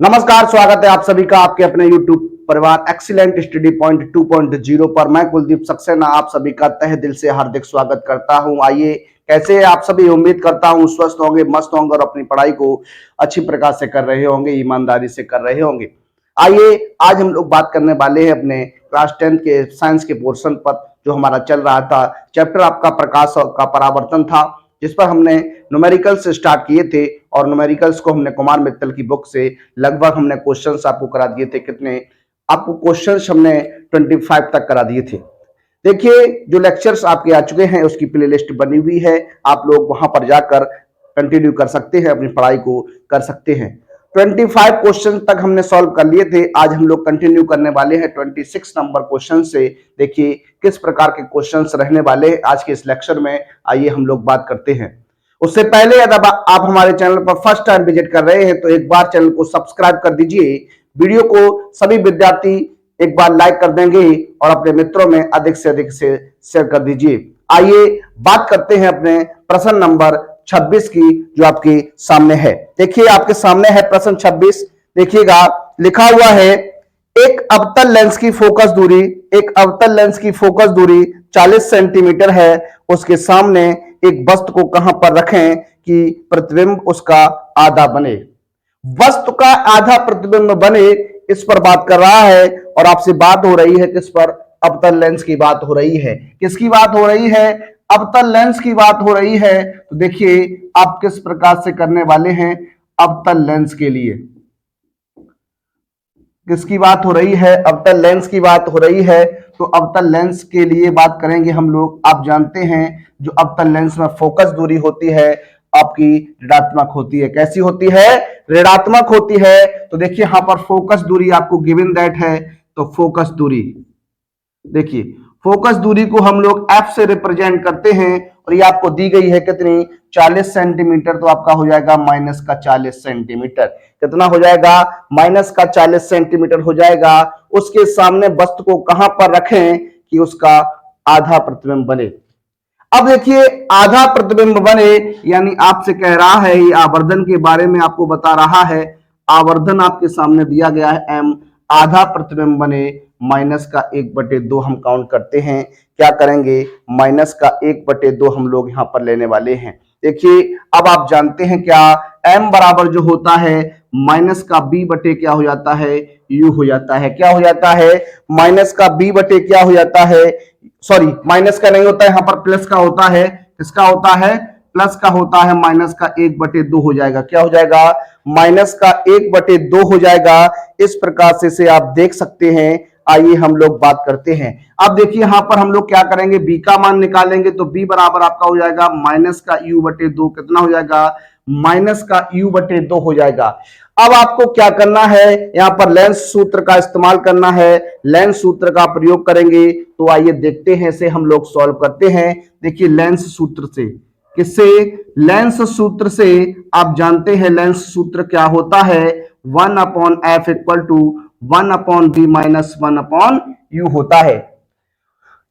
नमस्कार, स्वागत है आप सभी का आपके अपने YouTube परिवार एक्सीलेंट स्टडी पॉइंट 2.0 पर। मैं कुलदीप सक्सेना आप सभी का तहे दिल से हार्दिक स्वागत करता हूं। आइए, कैसे हैं आप सभी? उम्मीद करता हूं स्वस्थ होंगे, मस्त होंगे और अपनी पढ़ाई को अच्छी प्रकार से कर रहे होंगे, ईमानदारी से कर रहे होंगे। आइए, आज हम लोग बात करने वाले हैं अपने क्लास 10 के साइंस के पोर्शन पर, जो हमारा चल रहा था। चैप्टर आपका प्रकाश का परावर्तन था, जिस पर हमने न्यूमेरिकल्स स्टार्ट किए थे और न्यूमेरिकल्स को हमने कुमार मित्तल की बुक से लगभग हमने क्वेश्चंस आपको करा दिए थे। कितने आपको क्वेश्चंस हमने 25 तक करा दिए थे। देखिए, जो लेक्चर्स आपके आ चुके हैं उसकी प्लेलिस्ट बनी हुई है, आप लोग वहां पर जाकर कंटिन्यू कर सकते हैं, अपनी पढ़ाई को कर सकते हैं। 25 क्वेश्चन तक हमने सॉल्व कर लिए थे। आज हम लोग कंटिन्यू करने वाले हैं 26 नंबर क्वेश्चन से। देखिए किस प्रकार के क्वेश्चंस रहने वाले हैं आज के इस लेक्चर में। आइए हम लोग बात करते हैं। उससे पहले यदि आप हमारे चैनल पर फर्स्ट टाइम विजिट कर रहे हैं तो एक बार चैनल को सब्सक्राइब कर दीजिए। वीडियो को सभी विद्यार्थी एक बार लाइक कर देंगे और अपने मित्रों में अधिक से अधिक से शेयर कर दीजिए। आइए बात करते हैं अपने प्रश्न नंबर 26 की, जो आपके सामने है। देखिए आपके सामने है प्रश्न 26। देखिएगा, लिखा हुआ है एक अवतल लेंस की फोकस दूरी, एक अवतल लेंस की फोकस दूरी 40 सेंटीमीटर है। उसके सामने एक वस्तु को कहां पर रखें कि प्रतिबिंब उसका आधा बने। वस्तु का आधा प्रतिबिंब बने, इस पर बात कर रहा है और आपसे बात हो रही है किस पर? अवतल लेंस की बात हो रही है। किसकी बात हो रही है? अवतल लेंस की बात हो रही है। तो देखिए आप किस प्रकार से करने वाले हैं। अवतल लेंस के लिए किसकी बात हो रही है? अवतल लेंस की बात हो रही है। तो अवतल लेंस के लिए बात करेंगे हम लोग। आप जानते हैं जो अवतल लेंस में फोकस दूरी होती है आपकी ऋणात्मक होती है। कैसी होती है? ऋणात्मक होती है। तो देखिए यहां पर फोकस दूरी आपको गिवन दैट है। तो फोकस दूरी, देखिए फोकस दूरी को हम लोग एफ से रिप्रेजेंट करते हैं और ये आपको दी गई है कितनी? 40 सेंटीमीटर। तो आपका हो जाएगा माइनस का 40 सेंटीमीटर। कितना हो जाएगा? माइनस का 40 सेंटीमीटर हो जाएगा। उसके सामने वस्तु को कहां पर रखें कि उसका आधा प्रतिबिंब बने। अब देखिए आधा प्रतिबिंब बने यानी आपसे कह रहा है, ये आवर्धन के बारे में आपको बता रहा है। आवर्धन आपके सामने दिया गया है एम। आधा प्रतिबिंब बने माइनस का 1/2 हम काउंट करते हैं। क्या करेंगे? माइनस का 1/2 हम लोग यहां पर लेने वाले हैं। देखिए अब आप जानते हैं क्या, m बराबर जो होता है माइनस का b बटे क्या हो जाता है? u हो जाता है। क्या हो जाता है? माइनस का b बटे क्या हो जाता है? सॉरी, माइनस का नहीं होता है, यहां पर प्लस का होता है। किसका होता है? प्लस का होता है। माइनस का 1/2 हो जाएगा। क्या हो जाएगा? माइनस का 1/2 हो जाएगा। इस प्रकार से आप देख सकते हैं। आइए हम लोग बात करते हैं। अब देखिए यहां पर हम लोग क्या करेंगे, b का मान निकालेंगे। तो b बराबर आपका हो जाएगा माइनस का u/2। कितना हो जाएगा? माइनस का u/2 हो जाएगा। अब आपको क्या करना है, यहां पर लेंस सूत्र का इस्तेमाल करना है। लेंस सूत्र का प्रयोग करेंगे। तो आइए देखते हैं, इसे हम लोग सॉल्व करते हैं। देखिए लेंस सूत्र से, किससे? लेंस सूत्र से। आप जानते हैं लेंस सूत्र क्या होता है? 1/f = 1/b - 1/u होता है।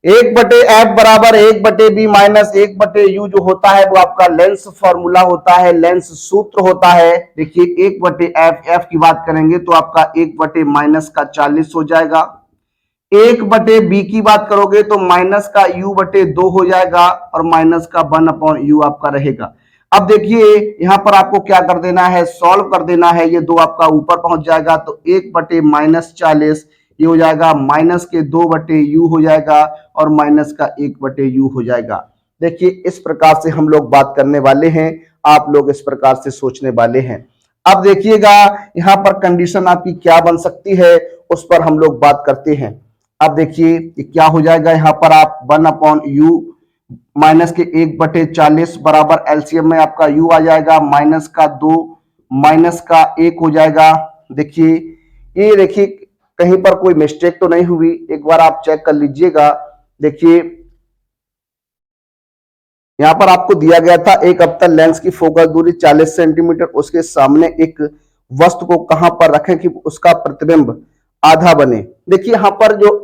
1/f बराबर 1/b - 1/u जो होता है वो आपका लेंस फॉर्मूला होता है, लेंस सूत्र होता है। देखिए 1/f, f की बात करेंगे तो आपका 1/-40 हो जाएगा। 1/b की बात करोगे तो माइनस का u/2 हो जाएगा और माइनस का 1/u आपका रहेगा। अब देखिए यहां पर आपको क्या कर देना है, सॉल्व कर देना है। ये 2 आपका ऊपर पहुंच जाएगा तो 1/-40 ये हो जाएगा माइनस के 2/u हो जाएगा और माइनस का 1/u हो जाएगा। देखिए इस प्रकार से हम लोग बात करने वाले हैं, आप लोग इस प्रकार से सोचने वाले हैं। अब देखिएगा यहां पर कंडीशन आपकी क्या बन सकती है, उस पर हम लोग बात करते हैं। अब देखिए क्या हो जाएगा, यहां पर आप 1/u माइनस के 1/40 बराबर एलसीएम में आपका u आ जाएगा माइनस का 2 माइनस का 1 हो जाएगा। देखिए ये देखिए कहीं पर कोई मिस्टेक तो नहीं हुई, एक बार आप चेक कर लीजिएगा। देखिए यहां पर आपको दिया गया था एक अवतल लेंस की फोकस दूरी 40 सेंटीमीटर, उसके सामने एक वस्तु को कहां पर रखें कि उसका प्रतिबिंब आधा बने। देखिए यहां पर जो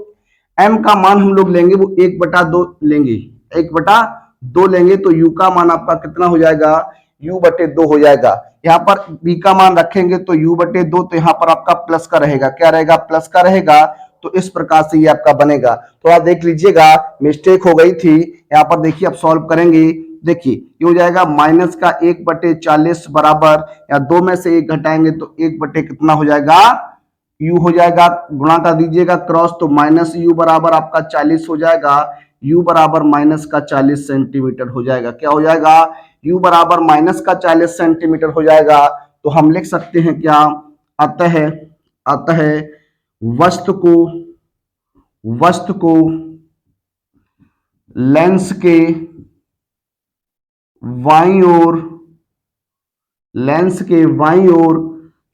m का मान हम लोग लेंगे वो 1/2 लेंगे, 1/2 लेंगे। तो u का मान आपका कितना हो जाएगा? u/2 हो जाएगा। यहाँ पर b का मान रखेंगे तो u/2, तो यहाँ पर आपका प्लस का रहेगा, क्या रहेगा, प्लस का रहेगा। तो इस प्रकार से ये आपका बनेगा। तो आप देख लीजिएगा, मिस्टेक हो गई थी यहाँ पर। देखिए अब सॉल्व करेंगे, देखिए ये हो जाएगा माइनस का 1/40 बराबर, या 2 में से 1 घटाएंगे तो 1 बटे कितना हो जाएगा, u हो जाएगा। गुणा कर दीजिएगा क्रॉस, तो माइनस u बराबर आपका 40 हो जाएगा। u बराबर माइनस का 40 सेंटीमीटर हो जाएगा। क्या हो जाएगा, u बराबर माइनस का 40 सेंटीमीटर हो जाएगा। तो हम लिख सकते हैं क्या, अतः वस्तु को लेंस के बाईं ओर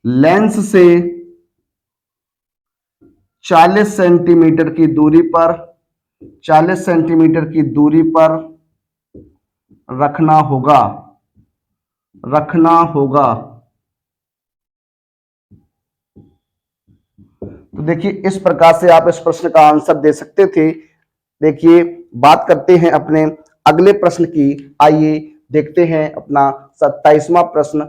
लेंस से 40 सेंटीमीटर की दूरी पर रखना होगा। तो देखिए इस प्रकार से आप इस प्रश्न का आंसर दे सकते थे। देखिए बात करते हैं अपने अगले प्रश्न की। आइए देखते हैं अपना 27वां प्रश्न।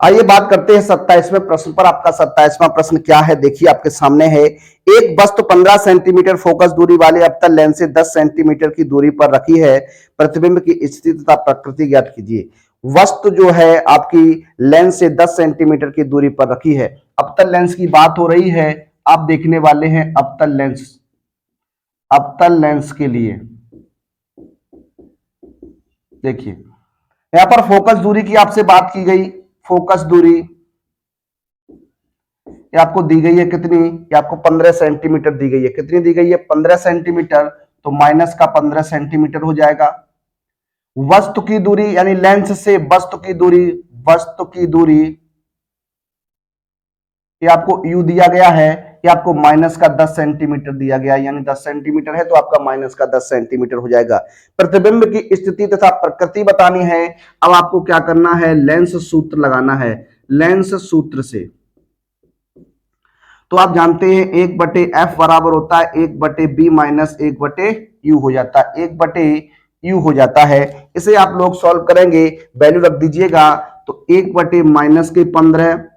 आइए बात करते हैं 27वें प्रश्न पर। आपका 27वां प्रश्न क्या है, देखिए आपके सामने है। एक वस्तु 15 सेंटीमीटर फोकस दूरी वाले अवतल लेंस से 10 सेंटीमीटर की दूरी पर रखी है। प्रतिबिंब की स्थिति तथा प्रकृति ज्ञात कीजिए। वस्तु जो है आपकी लेंस से 10 सेंटीमीटर की दूरी पर रखी है। अवतल लेंस की बात हो रही है। आप देखने वाले हैं अवतल लेंस के लिए। देखिए यहां पर फोकस दूरी की आपसे बात की गई। फोकस दूरी ये आपको दी गई है कितनी, ये आपको 15 सेंटीमीटर दी गई है। कितनी दी गई है, 15 सेंटीमीटर। तो माइनस का 15 सेंटीमीटर हो जाएगा। वस्तु की दूरी यानी लेंस से वस्तु की दूरी ये आपको u दिया गया है, ये आपको माइनस का 10 सेंटीमीटर दिया गया है, यानी 10 सेंटीमीटर है तो आपका माइनस का 10 सेंटीमीटर हो जाएगा। प्रतिबिंब की स्थिति तथा प्रकृति बतानी है। अब आपको क्या करना है, लेंस सूत्र लगाना है। लेंस सूत्र से तो आप जानते हैं 1/f बराबर होता है 1/b माइनस 1/u हो जाता है, 1/u हो जाता है। इसे आप लोग सॉल्व करेंगे, वैल्यू रख दीजिएगा। तो 1/-15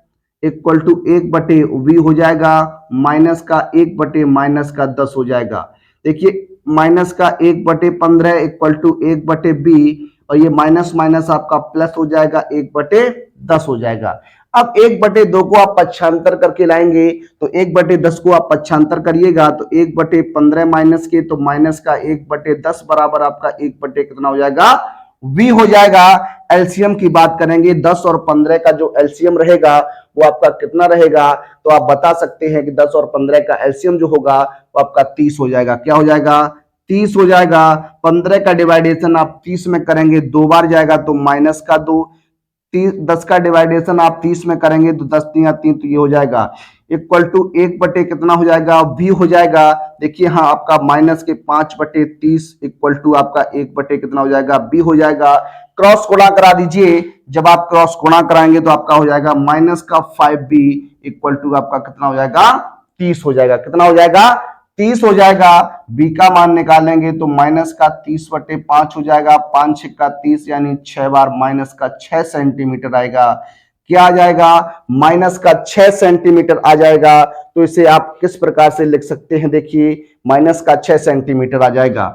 इक्वल टू 1/v हो जाएगा, माइनस का 1/-10 हो जाएगा। देखिए माइनस का 1/15 इक्वल टू 1/b, और ये माइनस माइनस आपका प्लस हो जाएगा, 1/10 हो जाएगा। अब 1/2 को आप पक्षांतर करके लाएंगे, तो 1/10 को आप पक्षांतर करिएगा तो 1/15 माइनस के, तो माइनस का 1/10 बराबर आपका 1 कितना हो जाएगा, v हो जाएगा। एलसीएम की बात करेंगे, 10 और 15 का जो एलसीएम रहेगा वो आपका कितना रहेगा, तो आप बता सकते हैं कि 10 और 15 का एलसीएम जो होगा वो आपका 30 हो जाएगा। क्या हो जाएगा, 30 हो जाएगा। 15 का डिवाइडेशन आप 30 में करेंगे 2 बार जाएगा तो माइनस का 2। 10 का डिवाइडेशन आप 30 में करेंगे तो 10 3 3, तो ये हो जाएगा इक्वल टू 1 कितना हो जाएगा, v हो जाएगा। देखिए हाँ आपका माइनस के 5/30 इक्वल टू आपका 1 कितना हो जाएगा, b हो जाएगा। क्रॉस गुणा करा दीजिए, जब आप क्रॉस गुणा कराएंगे तो आपका हो जाएगा माइनस का 5b इक्वल टू आपका कितना हो जाएगा, 30 हो जाएगा। कितना हो जाएगा, 30 हो जाएगा। b का मान निकालेंगे तो माइनस का 30/5 हो जाएगा, 5 6 का 30 यानी 6 बार माइनस का 6 सेंटीमीटर आएगा। क्या आ जाएगा, माइनस का 6 सेंटीमीटर आ जाएगा। तो इसे आप किस प्रकार से लिख सकते हैं, देखिए माइनस का 6 सेंटीमीटर आ जाएगा।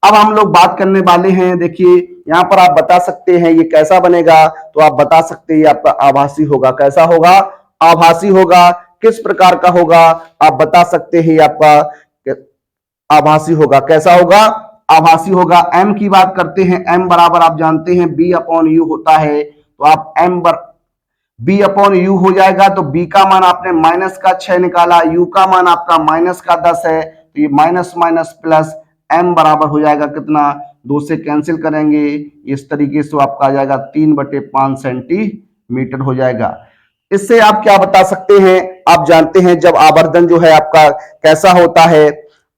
अब हम लोग बात करने वाले हैं, देखिए यहां पर आप बता सकते हैं ये कैसा बनेगा, तो आप बता सकते हैं ये आपका आभासी होगा। कैसा होगा, आभासी होगा। किस प्रकार का होगा, आप बता सकते हैं ये आपका आभासी होगा। कैसा होगा, आभासी होगा। m की बात करते हैं, m बराबर आप जानते हैं b/u होता है, तो आप b/u हो जाएगा। तो b का मान आपने माइनस का 6 निकाला, u का मान आपका माइनस का 10 है, तो ये माइनस माइनस प्लस m बराबर हो जाएगा कितना, 2 से कैंसिल करेंगे इस तरीके से आपका आ जाएगा 3/5 सेंटीमीटर हो जाएगा। इससे आप क्या बता सकते हैं, आप जानते हैं जब आवर्धन जो है आपका कैसा होता है,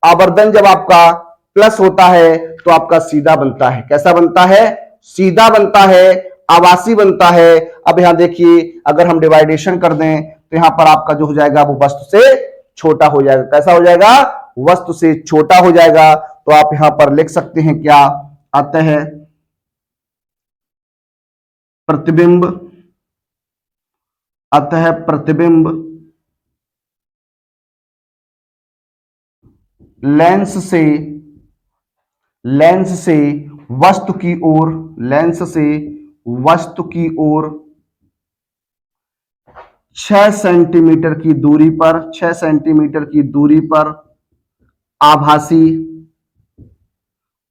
आवर्धन जब आपका प्लस होता है तो आपका सीधा बनता है। कैसा बनता है, सीधा बनता है, आभासी बनता है। अब यहां देखिए अगर हम डिवाइडेशन कर दें तो यहां पर आपका जो हो जाएगा वो वस्तु से छोटा हो जाएगा। कैसा हो जाएगा, वस्तु से छोटा हो जाएगा। तो आप यहां पर लिख सकते हैं क्या, आता है प्रतिबिंब, आता है प्रतिबिंब लेंस से वस्तु की ओर, लेंस से वस्तु की ओर 6 सेंटीमीटर की दूरी पर, 6 सेंटीमीटर की दूरी पर आभासी,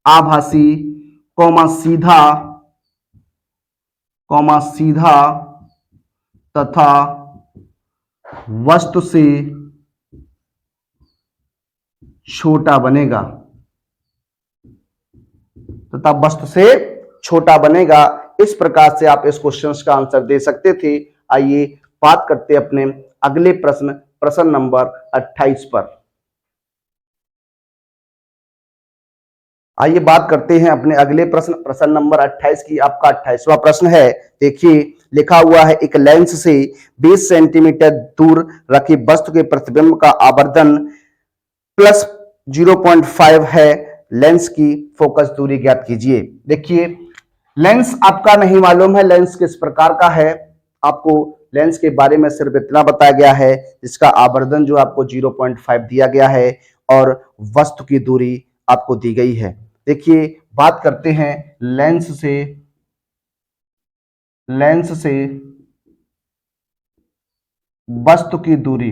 आभासी कौमा सीधा तथा वस्तु से छोटा बनेगा, तथा वस्तु से छोटा बनेगा। इस प्रकार से आप इस क्वेश्चन का आंसर दे सकते थे। आइए बात करते हैं अपने अगले प्रश्न, प्रश्न नंबर 28 पर। आइए बात करते हैं अपने अगले प्रश्न, प्रश्न नंबर 28 की। आपका 28वां प्रश्न है, देखिए लिखा हुआ है, एक लेंस से 20 सेंटीमीटर दूर रखी वस्तु के प्रतिबिंब का आवर्धन प्लस 0.5 है, लेंस की फोकस दूरी ज्ञात कीजिए। देखिए लेंस आपका नहीं मालूम है लेंस किस प्रकार का है, आपको लेंस के बारे में सिर्फ इतना बताया गया है जिसका आवर्धन जो आपको 0.5 दिया गया है और वस्तु की दूरी आपको दी गई है। देखिए बात करते हैं लेंस से वस्तु की दूरी।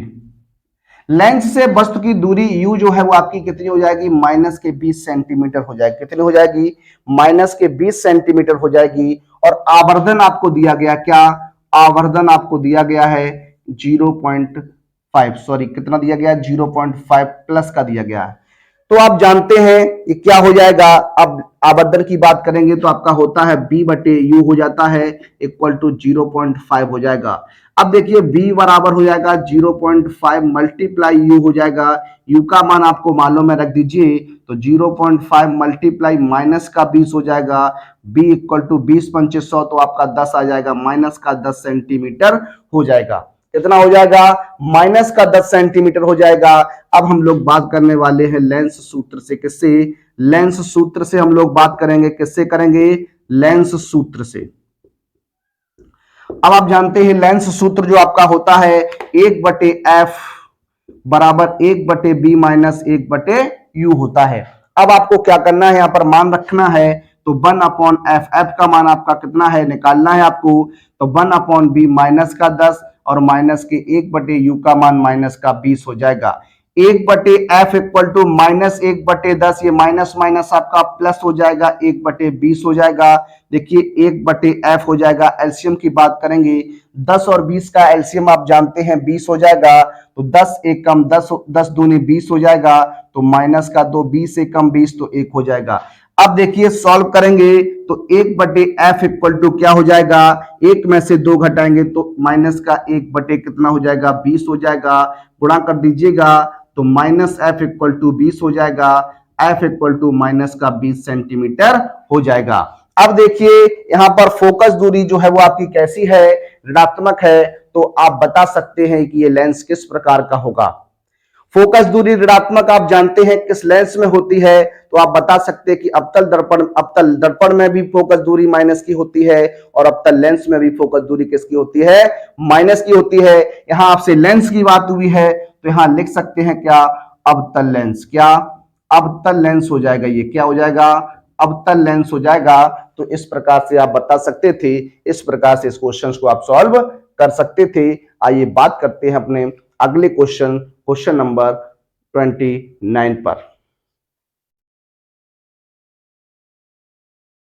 लेंस से वस्तु की दूरी u जो है वो आपकी कितनी हो जाएगी, माइनस के 20 सेंटीमीटर हो जाएगी। कितनी हो जाएगी, माइनस के 20 सेंटीमीटर हो जाएगी। और आवर्धन आपको दिया गया, क्या आवर्धन आपको दिया गया है 0.5, सॉरी कितना दिया गया, 0.5 प्लस का दिया गया है। तो आप जानते हैं कि क्या हो जाएगा, अब आवर्धन की बात करेंगे तो आपका होता है b बटे यू हो जाता है इक्वल टू 0.5 हो जाएगा। अब देखिए b बराबर हो जाएगा 0.5 मल्टीप्लाई यू हो जाएगा। u का मान आपको मालूम है, रख दीजिए, तो 0.5 मल्टीप्लाई माइनस का 20 हो जाएगा। b इक्वल टू 20 पंचे 100, तो आपका 10 आ जाएगा, माइनस का 10 सेंटीमीटर हो जाएगा। कितना हो जाएगा, माइनस का 10 सेंटीमीटर हो जाएगा। अब हम लोग बात करने वाले हैं लेंस सूत्र से। किससे, लेंस सूत्र से हम लोग बात करेंगे। किससे करेंगे, लेंस सूत्र से। अब आप जानते हैं लेंस सूत्र जो आपका होता है 1/f बराबर 1/b माइनस 1/u होता है। अब आपको क्या करना है, यहां पर मान रखना है, तो 1/f, f का मान आपका कितना है निकालना है आपको, तो 1/b माइनस का 10 और माइनस के 1/u का मान माइनस का 20 हो जाएगा। 1/f इक्वल टू माइनस 1/10, ये माइनस माइनस आपका प्लस हो जाएगा, 1/20 हो जाएगा। देखिए 1/f हो जाएगा। एलसीएम की बात करेंगे, 10 और 20 का एलसीएम आप जानते हैं 20 हो जाएगा, तो 10 एक कम 10, 10 दूनी 20 हो जाएगा, तो माइनस का 2, 20 एक कम 20, तो 1 हो जाएगा। अब देखिए सॉल्व करेंगे तो 1/f इक्वल टू क्या हो जाएगा, 1 में से 2 घटाएंगे तो माइनस का 1 कितना हो जाएगा, 20 हो जाएगा। गुणा कर दीजिएगा तो माइनस f इक्वल टू 20 हो जाएगा, f इक्वल टू माइनस का 20 सेंटीमीटर हो जाएगा। अब देखिए यहां पर फोकस दूरी जो है वो आपकी कैसी है, ऋणात्मक है, तो आप बता सकते हैं कि ये लेंस किस प्रकार का होगा। फोकस दूरी ऋणात्मक आप जानते हैं किस लेंस में होती है, तो आप बता सकते हैं कि अवतल दर्पण में भी फोकस दूरी माइनस की होती है और अवतल लेंस में भी फोकस दूरी किसकी होती है, माइनस की होती है। यहां आपसे लेंस की बात हुई है तो यहां लिख सकते हैं क्या, अवतल लेंस। क्या, अवतल लेंस हो जाएगा, ये क्या हो जाएगा, अवतल लेंस हो जाएगा। तो इस प्रकार से आप बता सकते थे, इस प्रकार से इस क्वेश्चन को आप सॉल्व कर सकते थे। आइए बात करते हैं अपने अगले क्वेश्चन, क्वेश्चन नंबर 29 पर।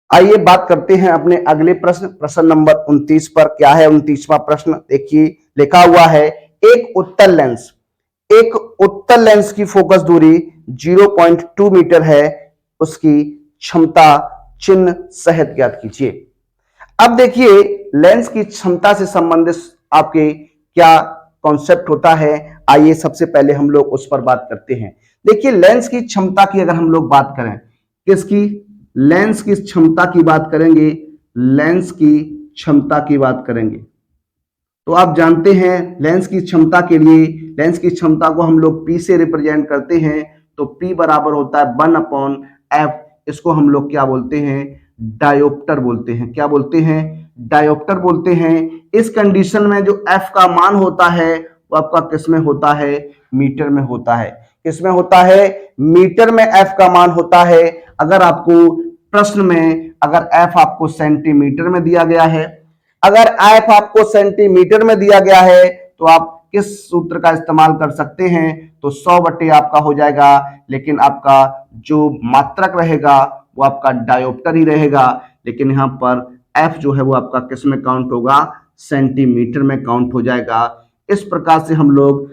आइए बात करते हैं अपने अगले प्रश्न, प्रश्न नंबर 29 पर। क्या है 29वां प्रश्न, देखिए लिखा हुआ है, एक उत्तल लेंस की फोकस दूरी 0.2 मीटर है, उसकी क्षमता चिन्ह सहित ज्ञात कीजिए। अब देखिए लेंस की क्षमता से संबंधित आपके क्या कॉन्सेप्ट होता है, आइए सबसे पहले हम लोग उस पर बात करते हैं। देखिए लेंस की क्षमता की अगर हम लोग बात करें, किसकी, लेंस की क्षमता की बात करेंगे, लेंस की क्षमता की बात करेंगे, तो आप जानते हैं लेंस की क्षमता के लिए, लेंस की क्षमता को हम लोग P से रिप्रेजेंट करते हैं, तो P बराबर होता है 1/f इसको हम लोग क्या बोलते हैं, डायोप्टर बोलते हैं। क्या बोलते हैं, डायोप्टर बोलते हैं। इस कंडीशन में जो f का मान होता है वो आपका किस में होता है, मीटर में होता है। किस में होता है, मीटर में f का मान होता है। अगर आपको प्रश्न में अगर f आपको सेंटीमीटर में दिया गया है, अगर f आपको सेंटीमीटर में दिया गया है तो आप किस सूत्र का इस्तेमाल कर सकते हैं, तो 100 बटे आपका हो जाएगा, लेकिन आपका जो मात्रक रहेगा वो आपका डायोप्टर ही रहेगा। लेकिन यहां पर f जो है वो आपका किस में काउंट होगा, सेंटीमीटर में काउंट हो जाएगा। इस प्रकार से हम लोग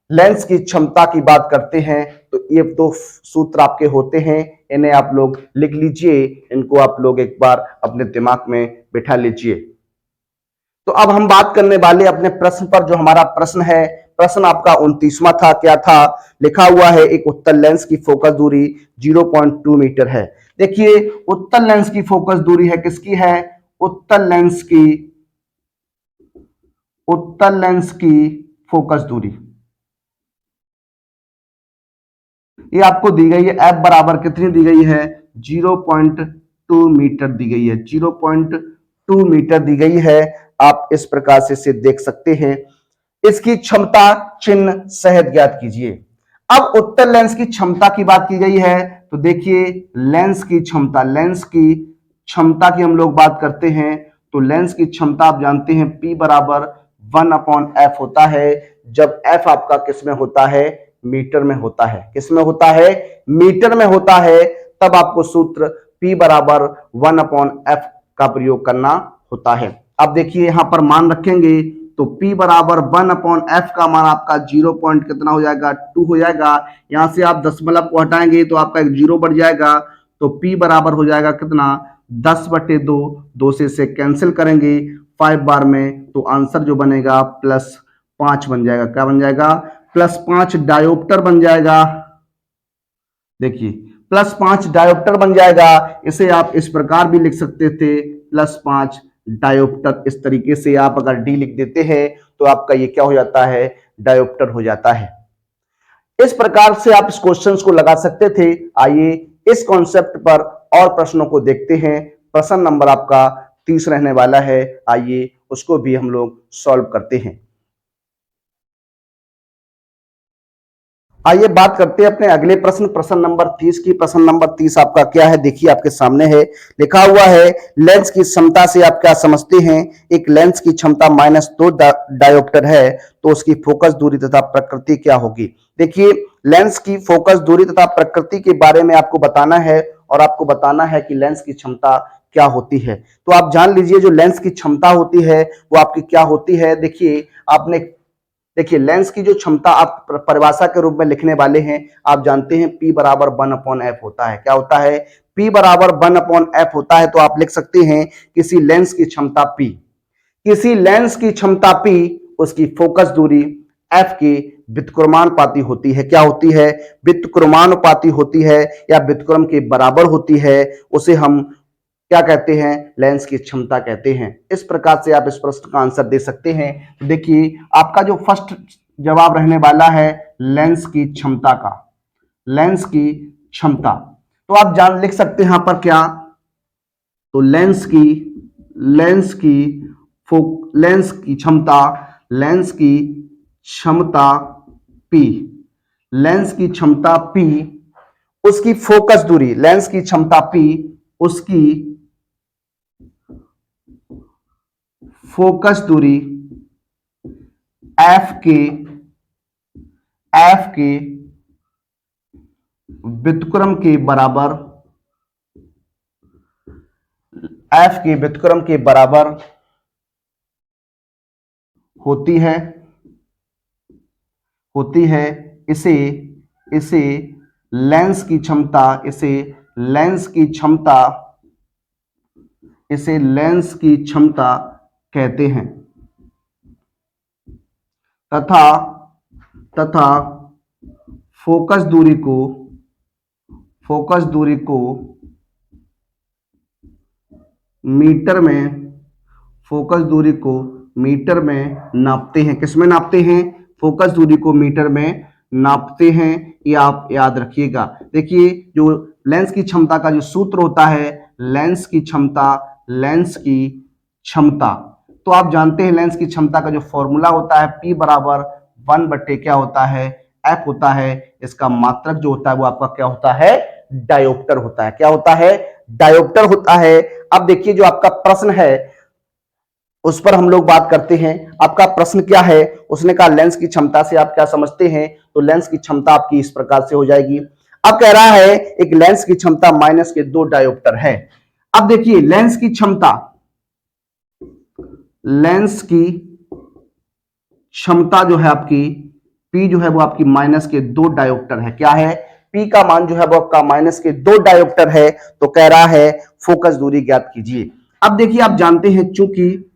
लेंस की क्षमता की बात करते हैं। तो ये दो सूत्र आपके होते हैं, इन्हें आप लोग लिख लीजिए, इनको आप लोग एक बार अपने दिमाग में बिठा लीजिए। तो अब हम बात करने वाले अपने प्रश्न पर। जो हमारा प्रश्न है, प्रश्न आपका 29वां था। क्या था, लिखा हुआ है एक उत्तल लेंस की फोकस दूरी 0.2 मीटर है। देखिए उत्तल लेंस की फोकस दूरी है, किसकी है, उत्तल लेंस की, उत्तल लेंस की फोकस दूरी ये आपको दी गई है। एफ बराबर कितनी दी गई है, 0.2 मीटर दी गई है, 0.2 मीटर दी गई है। आप इस प्रकार से इसे देख सकते हैं। इसकी क्षमता चिन्ह सहित ज्ञात कीजिए। अब उत्तल लेंस की क्षमता की बात की गई है, तो देखिए लेंस की क्षमता, लेंस की क्षमता की हम लोग बात करते हैं। तो लेंस की क्षमता आप जानते हैं P बराबर 1/f होता है। जब f आपका किस में होता है, मीटर में होता है। किस में होता है, मीटर में होता है। तब आपको सूत्र P बराबर 1/f का प्रयोग करना होता है। अब देखिए यहां पर मान रखेंगे तो P बराबर 1/f का मान आपका 0 पॉइंट कितना हो जाएगा, 2 हो जाएगा। यहां से आप दशमलव को हटाएंगे तो आपका एक 0 बढ़ जाएगा। तो P बराबर हो जाएगा कितना, 10/2, 2 से कैंसिल करेंगे 5 बार में, तो आंसर जो बनेगा +5 बन जाएगा। क्या बन जाएगा, +5 डायोप्टर बन जाएगा। देखिए +5 डायोप्टर बन जाएगा। इसे आप इस प्रकार भी लिख सकते थे, +5 डायोप्टर। इस तरीके से आप अगर डी लिख देते हैं तो आपका ये क्या हो जाता है, डायोप्टर हो जाता है। इस प्रकार से आप इस क्वेश्चन को लगा सकते थे। आइए इस कॉन्सेप्ट पर और प्रश्नों को देखते हैं। प्रश्न नंबर आपका 30 रहने वाला है। आइए उसको भी हम लोग सॉल्व करते हैं। आइए बात करते हैं अपने अगले प्रश्न, प्रश्न नंबर 30 की। प्रश्न नंबर 30 आपका क्या है, देखिए आपके सामने है, लिखा हुआ है लेंस की क्षमता से आप क्या समझते हैं। एक लेंस की क्षमता -2 डायोप्टर है तो उसकी फोकस दूरी तथा प्रकृति क्या होगी। देखिए लेंस की फोकस दूरी तथा प्रकृति के बारे में आपको बताना है और आपको बताना है कि लेंस की क्षमता क्या होती है। तो आप जान लीजिए जो लेंस की क्षमता होती है वो आपकी क्या होती है। देखिए आपने, देखिए लेंस की जो क्षमता आप परिभाषा के रूप में लिखने वाले हैं, आप जानते हैं P बराबर 1/f होता है। क्या होता है, P बराबर 1/f होता है। तो आप लिख सकते हैं किसी लेंस की क्षमता P, किसी लेंस की क्षमता P, उसकी फोकस दूरी f की व्युत्क्रमानुपाती होती है। क्या होती है, व्युत्क्रमानुपाती होती है या व्युत्क्रम के बराबर होती है। उसे हम क्या कहते हैं, लेंस की क्षमता कहते हैं। इस प्रकार से आप इस प्रश्न का आंसर दे सकते हैं। देखिए आपका जो फर्स्ट जवाब रहने वाला है लेंस की क्षमता का, लेंस की क्षमता। तो आप जान लिख सकते हैं यहां पर क्या, तो लेंस की, लेंस की लेंस की क्षमता, लेंस की क्षमता P, लेंस की क्षमता P, उसकी फोकस दूरी, लेंस की क्षमता P, उसकी फोकस दूरी f के व्युत्क्रम के बराबर, f के व्युत्क्रम के बराबर होती है, होती है। इसे इसे लेंस की क्षमता, इसे लेंस की क्षमता, इसे लेंस की क्षमता कहते हैं। तथा तथा फोकस दूरी को, फोकस दूरी को मीटर में, फोकस दूरी को मीटर में नापते हैं। किस में नापते हैं, फोकस दूरी को मीटर में नापते हैं, ये आप याद रखिएगा। देखिए जो लेंस की क्षमता का जो सूत्र होता है, लेंस की क्षमता, तो आप जानते हैं लेंस की क्षमता का जो फॉर्मूला होता है P बराबर 1 बटे क्या होता है, F होता है। इसका मात्रक जो होता है वो आपका क्या होता है, डायोप्टर होता है। क्या होता है, डायोप्टर होता है। अब देखिए जो आपका प्रश्न है उस पर हम लोग बात करते हैं। आपका प्रश्न क्या है, उसने कहा लेंस की क्षमता से आप क्या समझते हैं, तो लेंस की क्षमता आपकी इस प्रकार से हो जाएगी। अब कह रहा है एक लेंस की क्षमता माइनस के 2 डायोप्टर है। अब देखिए लेंस की क्षमता जो है आपकी P जो है वो आपकी माइनस के 2 डायोप्टर है। क्या है, P का मान जो है वो आपका माइनस के 2 डायोप्टर है। तो कह रहा है फोकस दूरी ज्ञात कीजिए। अब देखिए आप जानते हैं चूंकि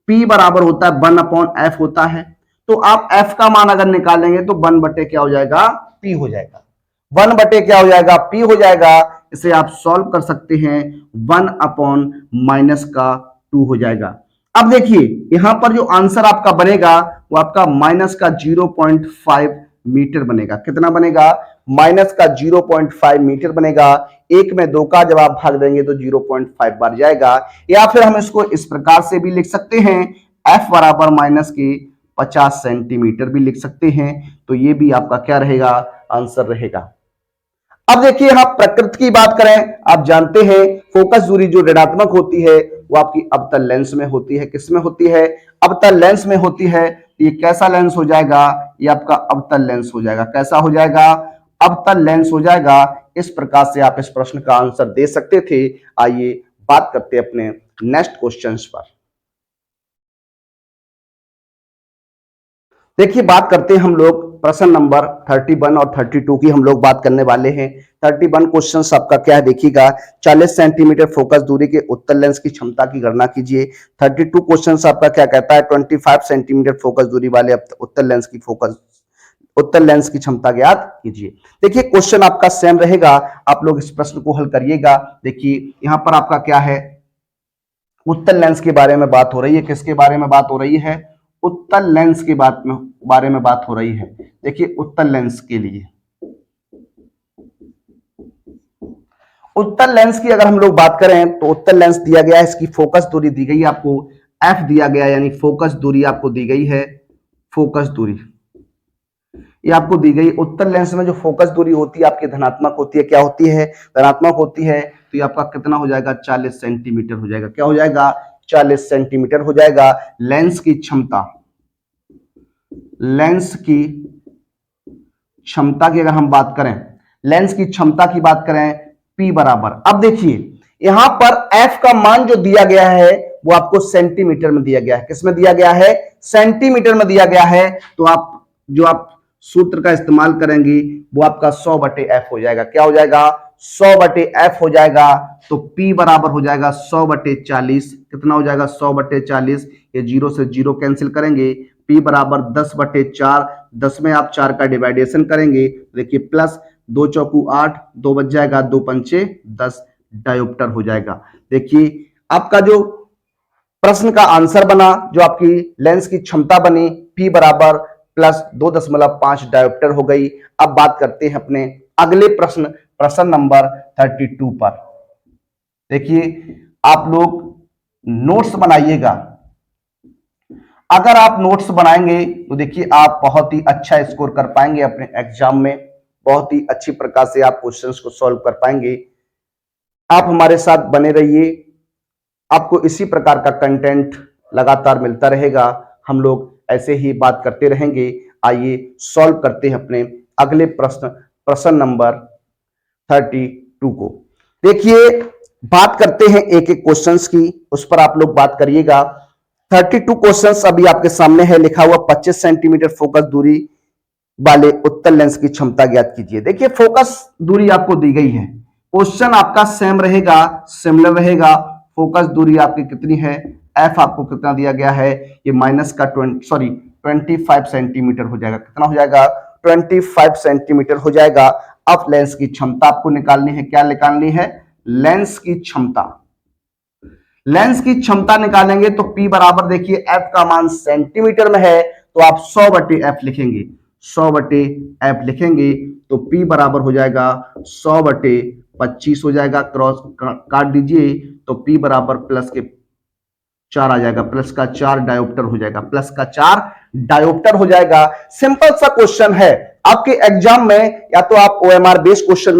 P बराबर होता है 1/f होता है, तो आप f का मान अगर निकालेंगे तो 1 बटे क्या हो जाएगा, P हो जाएगा। 1 बटे क्या हो जाएगा, P हो जाएगा। इसे आप सॉल्व कर सकते हैं, 1/-2 हो जाएगा। अब देखिए यहां पर जो आंसर आपका बनेगा वो आपका माइनस का 0.5 मीटर बनेगा। कितना बनेगा, माइनस का 0.5 मीटर बनेगा। 1 में 2 का जब आप भाग देंगे तो 0.5 बार जाएगा। या फिर हम इसको इस प्रकार से भी लिख सकते हैं, F बराबर माइनस के 50 सेंटीमीटर भी लिख सकते हैं। तो ये भी आपका क्या रहेगा, आंसर रहेगा। अब देखिए यहां प्रकृति की बात करें, आप जानते हैं फोकस दूरी जो ऋणात्मक होती है वो आपकी अवतल लेंस में होती है। किसमें होती है, अवतल लेंस में होती है। ये कैसा लेंस हो जाएगा, ये आपका अवतल लेंस हो जाएगा। कैसा हो जाएगा, अवतल लेंस हो जाएगा। इस प्रकार से आप इस प्रश्न का आंसर दे सकते थे। आइए बात करते हैं अपने नेक्स्ट क्वेश्चंस पर। देखिए बात करते हैं हम लोग प्रश्न नंबर 31 और 32 की हम लोग बात करने वाले हैं। 31 क्वेश्चन आपका क्या है देखिएगा, 40 सेंटीमीटर फोकस दूरी के उत्तल लेंस की क्षमता की गणना कीजिए। 32 क्वेश्चन आपका क्या कहता है, 25 सेंटीमीटर फोकस दूरी वाले उत्तल लेंस की क्षमता ज्ञात कीजिए। देखिए क्वेश्चन आपका सेम रहेगा, आप लोग इस प्रश्न को हल करिएगा। देखिए यहां पर आपका क्या है, उत्तल लेंस के बारे में बात हो रही है। किसके बारे में बात हो रही है, उत्तल लेंस के बारे में बात हो रही है। देखिए उत्तल लेंस के लिए, उत्तल लेंस की अगर हम लोग बात करें तो उत्तल लेंस दिया गया है, इसकी फोकस दूरी दी गई है आपको f दिया गया है, यानी फोकस दूरी आपको दी गई है। फोकस दूरी ये आपको दी गई। उत्तल लेंस में जो फोकस दूरी होती है आपकी धनात्मक होती है। क्या होती है, धनात्मक होती है। तो ये आपका कितना हो जाएगा, 40 सेंटीमीटर हो जाएगा। क्या हो जाएगा, 40 सेंटीमीटर हो जाएगा। लेंस की क्षमता की अगर हम बात करें, लेंस की क्षमता की बात करें, P बराबर, अब देखिए यहां पर F का मान जो दिया गया है वो आपको सेंटीमीटर में दिया गया है। किसमें दिया गया है, सेंटीमीटर में दिया गया है। तो आप सूत्र का इस्तेमाल करेंगे वो आपका 100/f हो जाएगा। क्या हो जाएगा, 100/f हो जाएगा। तो P बराबर हो जाएगा 100/40। कितना हो जाएगा, 100/40। ये 0 से 0 कैंसिल करेंगे। P बराबर 10/4। 10 में आप 4 का डिवाइडेशन करेंगे, देखिए प्लस 2 चौकू 8, 2 बच जाएगा, 2 पंचे 10 डायोप्टर हो जाएगा। देखिए आपका जो प्रश्न का आंसर बना, जो आपकी लेंस की क्षमता बनी, P बराबर प्लस 2.5 डायोप्टर हो गई। अब बात करते हैं अपने अगले प्रश्न नंबर 32 पर। देखिए आप लोग नोट्स बनाइएगा। अगर आप नोट्स बनाएंगे तो देखिए आप बहुत ही अच्छा स्कोर कर पाएंगे अपने एग्जाम में। बहुत ही अच्छी प्रकार से आप क्वेश्चंस को सॉल्व कर पाएंगे। आप हमारे साथ बने रहिए, आपको इसी प्रकार का कंटेंट लगातार मिलता रहेगा। हम लोग ऐसे ही बात करते रहेंगे। आइए सॉल्व करते हैं अपने अगले प्रश्न नंबर 32 को। देखिए बात करते हैं एक एक क्वेश्चंस की, उस पर आप लोग बात करिएगा। 32 क्वेश्चंस अभी आपके सामने है, लिखा हुआ 25 सेंटीमीटर फोकस दूरी वाले उत्तल लेंस की क्षमता ज्ञात कीजिए। देखिए फोकस दूरी आपको दी गई है, क्वेश्चन आपका सेम रहेगा, सिमिलर रहेगा। फोकस दूरी आपकी कितनी है, एफ आपको कितना दिया गया है, ये माइनस का 25 सेंटीमीटर हो जाएगा। कितना हो जाएगा, 25 सेंटीमीटर हो जाएगा। अब लेंस की क्षमता आपको निकालनी है। क्या निकालनी है, लेंस की क्षमता। लेंस की क्षमता निकालेंगे तो P बराबर, देखिए F का मान सेंटीमीटर में है तो आप 100/f लिखेंगे। 100/f लिखेंगे तो p बराबर हो जाएगा 100/25 हो जाएगा। क्रॉस काट दीजिए तो p बराबर प्लस के 4 आ जाएगा, प्लस का 4 डायोप्टर हो जाएगा, प्लस का 4 डायोप्टर हो जाएगा। सिंपल सा क्वेश्चन है। आपके एग्जाम में या तो आप ओएमआर बेस्ड क्वेश्चन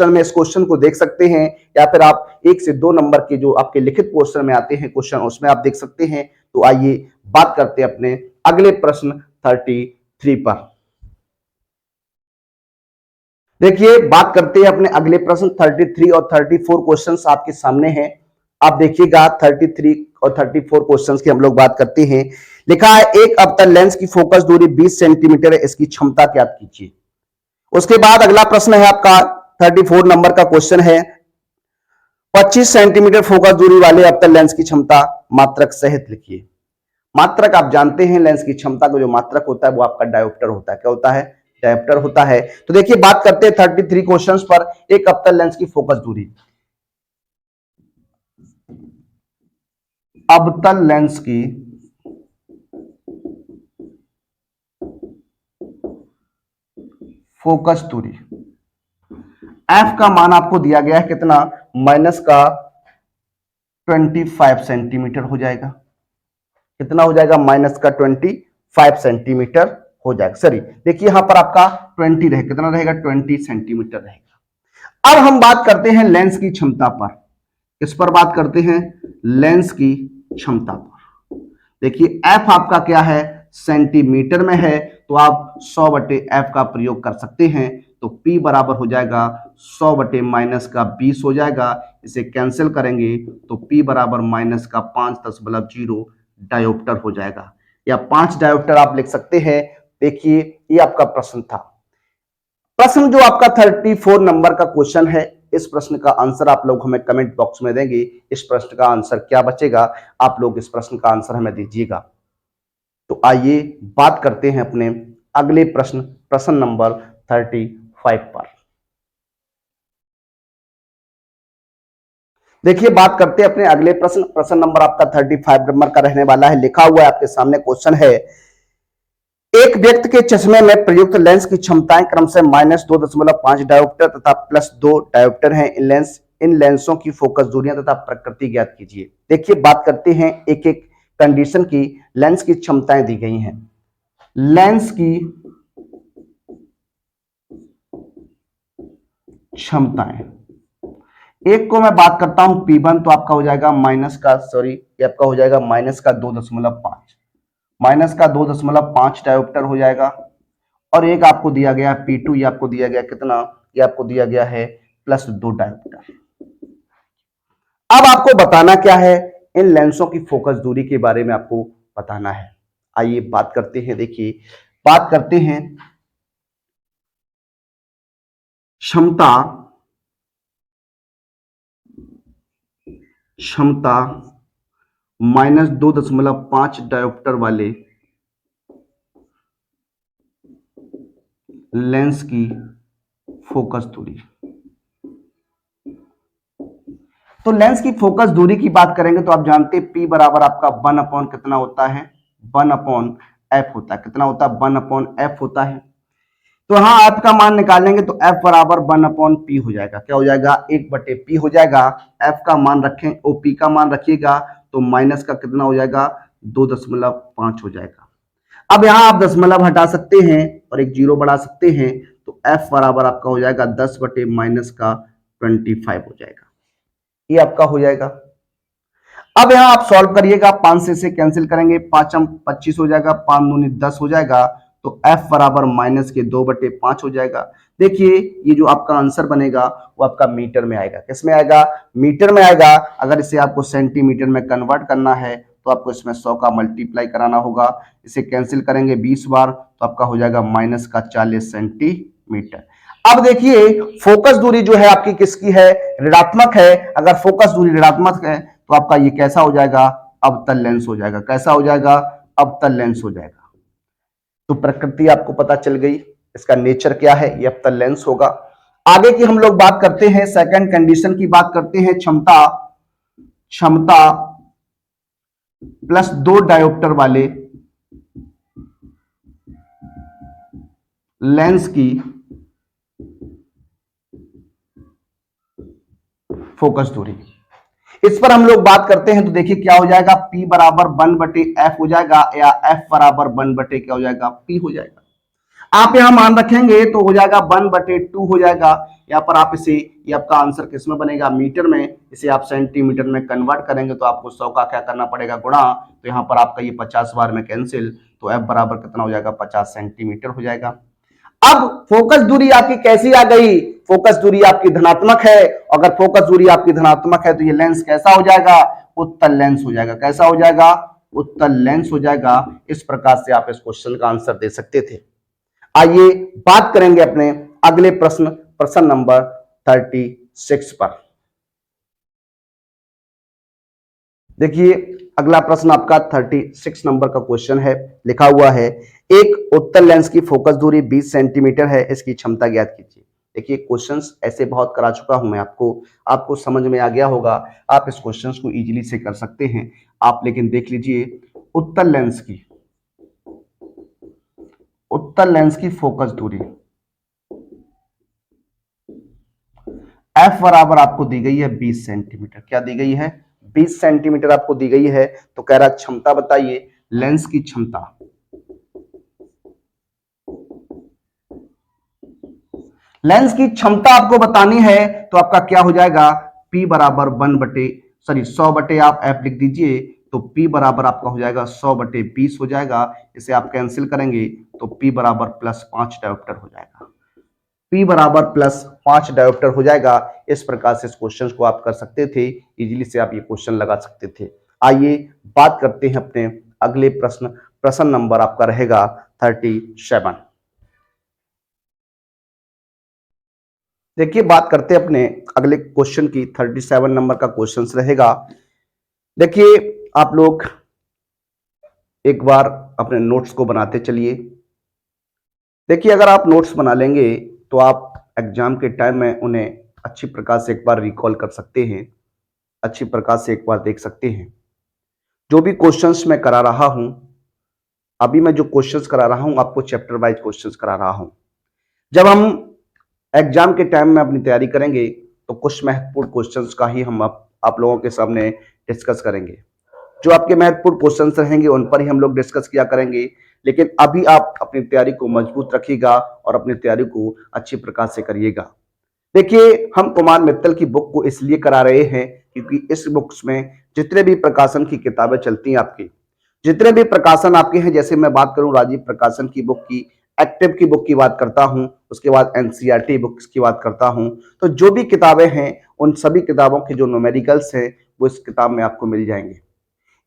में इस क्वेश्चन को देख सकते हैं, या फिर आप 1 से 2 नंबर के जो आपके लिखित पोर्शन में आते हैं क्वेश्चन उसमें आप देख सकते हैं। तो आइए बात करते हैं अपने अगले प्रश्न 33 पर। देखिए बात करते हैं अपने अगले प्रश्न 33 और 34 क्वेश्चंस आपके सामने हैं। आप देखिएगा 33 और 34 क्वेश्चंस की हम लोग बात करते हैं। लिखा है एक अवतल लेंस की फोकस दूरी 20 सेंटीमीटर है, इसकी क्षमता ज्ञात कीजिए। उसके बाद अगला प्रश्न है आपका 34 नंबर का क्वेश्चन है 25 सेंटीमीटर फोकस दूरी वाले अवतल लेंस की क्षमता मात्रक सहित लिखिए। मात्रक आप जानते हैं लेंस की क्षमता का जो मात्रक होता है वो आपका डायोप्टर होता है। क्या होता है? डायोप्टर होता है। तो देखिए बात करते हैं 33 क्वेश्चंस पर। एक अवतल लेंस की फोकस दूरी, अवतल लेंस की फोकस दूरी, एफ का मान आपको दिया गया है कितना? माइनस का 25 सेंटीमीटर हो जाएगा। कितना हो जाएगा? माइनस का 25 सेंटीमीटर हो जाएगा। सॉरी देखिए यहां पर आपका 20 रहेगा, कितना रहेगा? 20 सेंटीमीटर रहेगा। अब हम बात करते हैं लेंस की क्षमता पर। इस पर बात करते हैं लेंस की क्षमता पर। देखिए एफ आपका क्या है? सेंटीमीटर में है, तो आप 100/f का प्रयोग कर सकते हैं। तो p बराबर हो जाएगा 100/-20 हो जाएगा। इसे कैंसिल करेंगे तो p बराबर माइनस का 5.0 डायोप्टर हो जाएगा, या 5 डायोप्टर आप लिख सकते हैं। देखिए ये आपका प्रश्न था। प्रश्न जो आपका 34 नंबर का क्वेश्चन है, इस प्रश्न का आंसर आप लोग हमें कमेंट बॉक्स में देंगे। इस प्रश्न का आंसर क्या बचेगा, आप लोग इस प्रश्न का आंसर हमें दीजिएगा। तो आइए बात करते हैं अपने अगले प्रश्न, प्रश्न नंबर 35 पर। देखिए बात करते हैं अपने अगले प्रश्न, प्रश्न नंबर आपका 35 नंबर का रहने वाला है। लिखा हुआ है आपके सामने क्वेश्चन है एक व्यक्ति के चश्मे में प्रयुक्त लेंस की क्षमताएं क्रमशः -2.5 डायोप्टर तथा +2 डायोप्टर हैं। इन लेंसों की फोकस दूरियां तथा प्रकृति ज्ञात कीजिए। देखिए बात करते हैं एक एक कंडीशन की। लेंस की क्षमताएं दी गई हैं। लेंस की क्षमताएं, एक को मैं बात करता हूं P1, तो आपका हो जाएगा माइनस का 2.5, माइनस का 2.5 डायोप्टर हो जाएगा। और एक आपको दिया गया P2, ये आपको दिया गया कितना? ये आपको दिया गया है +2 डायोप्टर। अब आपको बताना क्या है? इन लेंसों की फोकस दूरी के बारे में आपको बताना है। आइए बात करते हैं। देखिए बात करते हैं क्षमता -2.5 डायोप्टर वाले लेंस की फोकस दूरी। तो लेंस की फोकस दूरी की बात करेंगे तो आप जानते हैं P बराबर आपका 1 कितना होता है? 1/f होता है। कितना होता है? 1/f होता है। तो हाँ f का मान निकालेंगे तो f बराबर 1/p हो जाएगा। क्या हो जाएगा? 1/p हो जाएगा। f का मान रखें, p का मान रखिएगा तो माइनस का कितना हो जाएगा? 2.5 हो जाएगा। अब यहाँ आप दशमलव हटा सकते हैं और एक जीरो बढ़ा सकते हैं, तो f बराबर आपका हो जाएगा 10/-25 हो जाएगा। ये आपका हो जाएगा। अब यहां आप सॉल्व करिएगा, 5 से इसे कैंसिल करेंगे, 5 25 हो जाएगा, 5 दूनी 10 हो जाएगा। तो f बराबर माइनस के 2/5 हो जाएगा। देखिए ये जो आपका आंसर बनेगा वो आपका मीटर में आएगा। किस में आएगा? मीटर में आएगा। अगर इसे आपको सेंटीमीटर में कन्वर्ट करना है तो आपको इसमें 100 का मल्टीप्लाई कराना होगा। इसे कैंसिल करेंगे 20 बार तो आपका हो जाएगा माइनस का 40 सेंटीमीटर। अब देखिए फोकस दूरी जो है आपकी किसकी है? ऋणात्मक है। अगर फोकस दूरी ऋणात्मक है तो आपका ये कैसा हो जाएगा? अवतल लेंस हो जाएगा। कैसा हो जाएगा? अवतल लेंस हो जाएगा। तो प्रकृति आपको पता चल गई, इसका नेचर क्या है? ये अवतल लेंस होगा। आगे की हम लोग बात करते हैं, सेकंड कंडीशन की बात करते हैं। क्षमता +2 डायोप्टर वाले लेंस की फोकस दूरी। इस पर हम लोग बात करते हैं तो देखिए क्या हो जाएगा, P बराबर 1/f हो जाएगा, या F बराबर 1 क्या हो जाएगा, P हो जाएगा। आप यहां मान रखेंगे तो हो जाएगा 1/2 हो जाएगा। यहाँ पर आप इसे, ये आपका आंसर किस में बनेगा, मीटर में। इसे आप सेंटीमीटर में कन्वर्ट करेंगे तो आपको 100 का क्या करना पड़ेगा, गुणा। तो यहाँ पर आपका ये 50 बार में कैंसिल, तो F बराबर कितना हो जाएगा, 50 सेंटीमीटर हो जाएगा। अब फोकस दूरी आपकी कैसी आ गई, फोकस दूरी आपकी धनात्मक है। अगर फोकस दूरी आपकी धनात्मक है तो ये लेंस कैसा हो जाएगा, उत्तल लेंस हो जाएगा। कैसा हो जाएगा, उत्तल लेंस हो जाएगा। इस प्रकार से आप इस क्वेश्चन का आंसर दे सकते थे। आइए बात करेंगे अपने अगले प्रश्न, प्रश्न नंबर 36 पर। देखिए अगला प्रश्न आपका 36 नंबर का क्वेश्चन है। लिखा हुआ है, एक उत्तल लेंस की फोकस दूरी 20 सेंटीमीटर है, इसकी क्षमता ज्ञात कीजिए। देखिए क्वेश्चंस ऐसे बहुत करा चुका हूं मैं आपको समझ में आ गया होगा। आप इस क्वेश्चंस को इजीली से कर सकते हैं आप, लेकिन देख लीजिए उत्तल लेंस की फोकस दूरी F बराबर आपको दी गई है 20 सेंटीमीटर। क्या दी गई है, 20 सेंटीमीटर आपको दी गई है। तो कह रहा क्षमता बताइए, लेंस की क्षमता। लेंस की क्षमता आपको बतानी है तो आपका क्या हो जाएगा, P बराबर 100 आप F लिख दीजिए, तो P बराबर आपका हो जाएगा 100/20 हो जाएगा। इसे आप कैंसिल करेंगे तो P बराबर +5 डायोप्टर हो जाएगा। P बराबर +5 डायोप्टर हो जाएगा। इस प्रकार से इस क्वेश्चन को आप कर सकते थे, इजीली से आप ये क्वेश्चन लगा सकते थे। आइए बात करते हैं अपने अगले प्रश्न, प्रश्न नंबर आपका रहेगा 37। देखिए बात करते हैं अपने अगले क्वेश्चन की, 37 नंबर का क्वेश्चन रहेगा। देखिए आप लोग एक बार अपने नोट्स को बनाते चलिए। देखिए अगर आप नोट्स बना लेंगे तो आप एग्जाम के टाइम में उन्हें अच्छी प्रकार से एक बार रिकॉल कर सकते हैं, अच्छी प्रकार से एक बार देख सकते हैं। जो भी क्वेश्चंस मैं करा रहा हूं, अभी मैं जो क्वेश्चंस करा रहा हूं आपको चैप्टर वाइज क्वेश्चंस करा रहा हूं। जब हम एग्जाम के टाइम में अपनी तैयारी करेंगे तो कुछ महत्वपूर्ण क्वेश्चंस का ही हम आप लोगों के सामने डिस्कस करेंगे। जो आपके महत्वपूर्ण क्वेश्चंस रहेंगे उन पर ही हम लोग डिस्कस किया करेंगे। लेकिन अभी आप अपनी तैयारी को मजबूत रखिएगा और अपनी तैयारी को अच्छी प्रकार से करिएगा। देखिए हम कुमार मित्तल की बुक को इसलिए करा रहे हैं क्योंकि इस बुक्स में जितने भी प्रकाशन की किताबें चलती हैं आपकी, जितने भी प्रकाशन आपके हैं, जैसे मैं बात करूं राजीव प्रकाशन की बुक की, एक्टिव की बुक की बात करता हूं, उसके बाद एनसीईआरटी बुक्स की बात करता हूं, तो जो भी किताबें हैं उन सभी किताबों के जो न्यूमेरिकल्स हैं वो इस किताब में आपको मिल जाएंगे।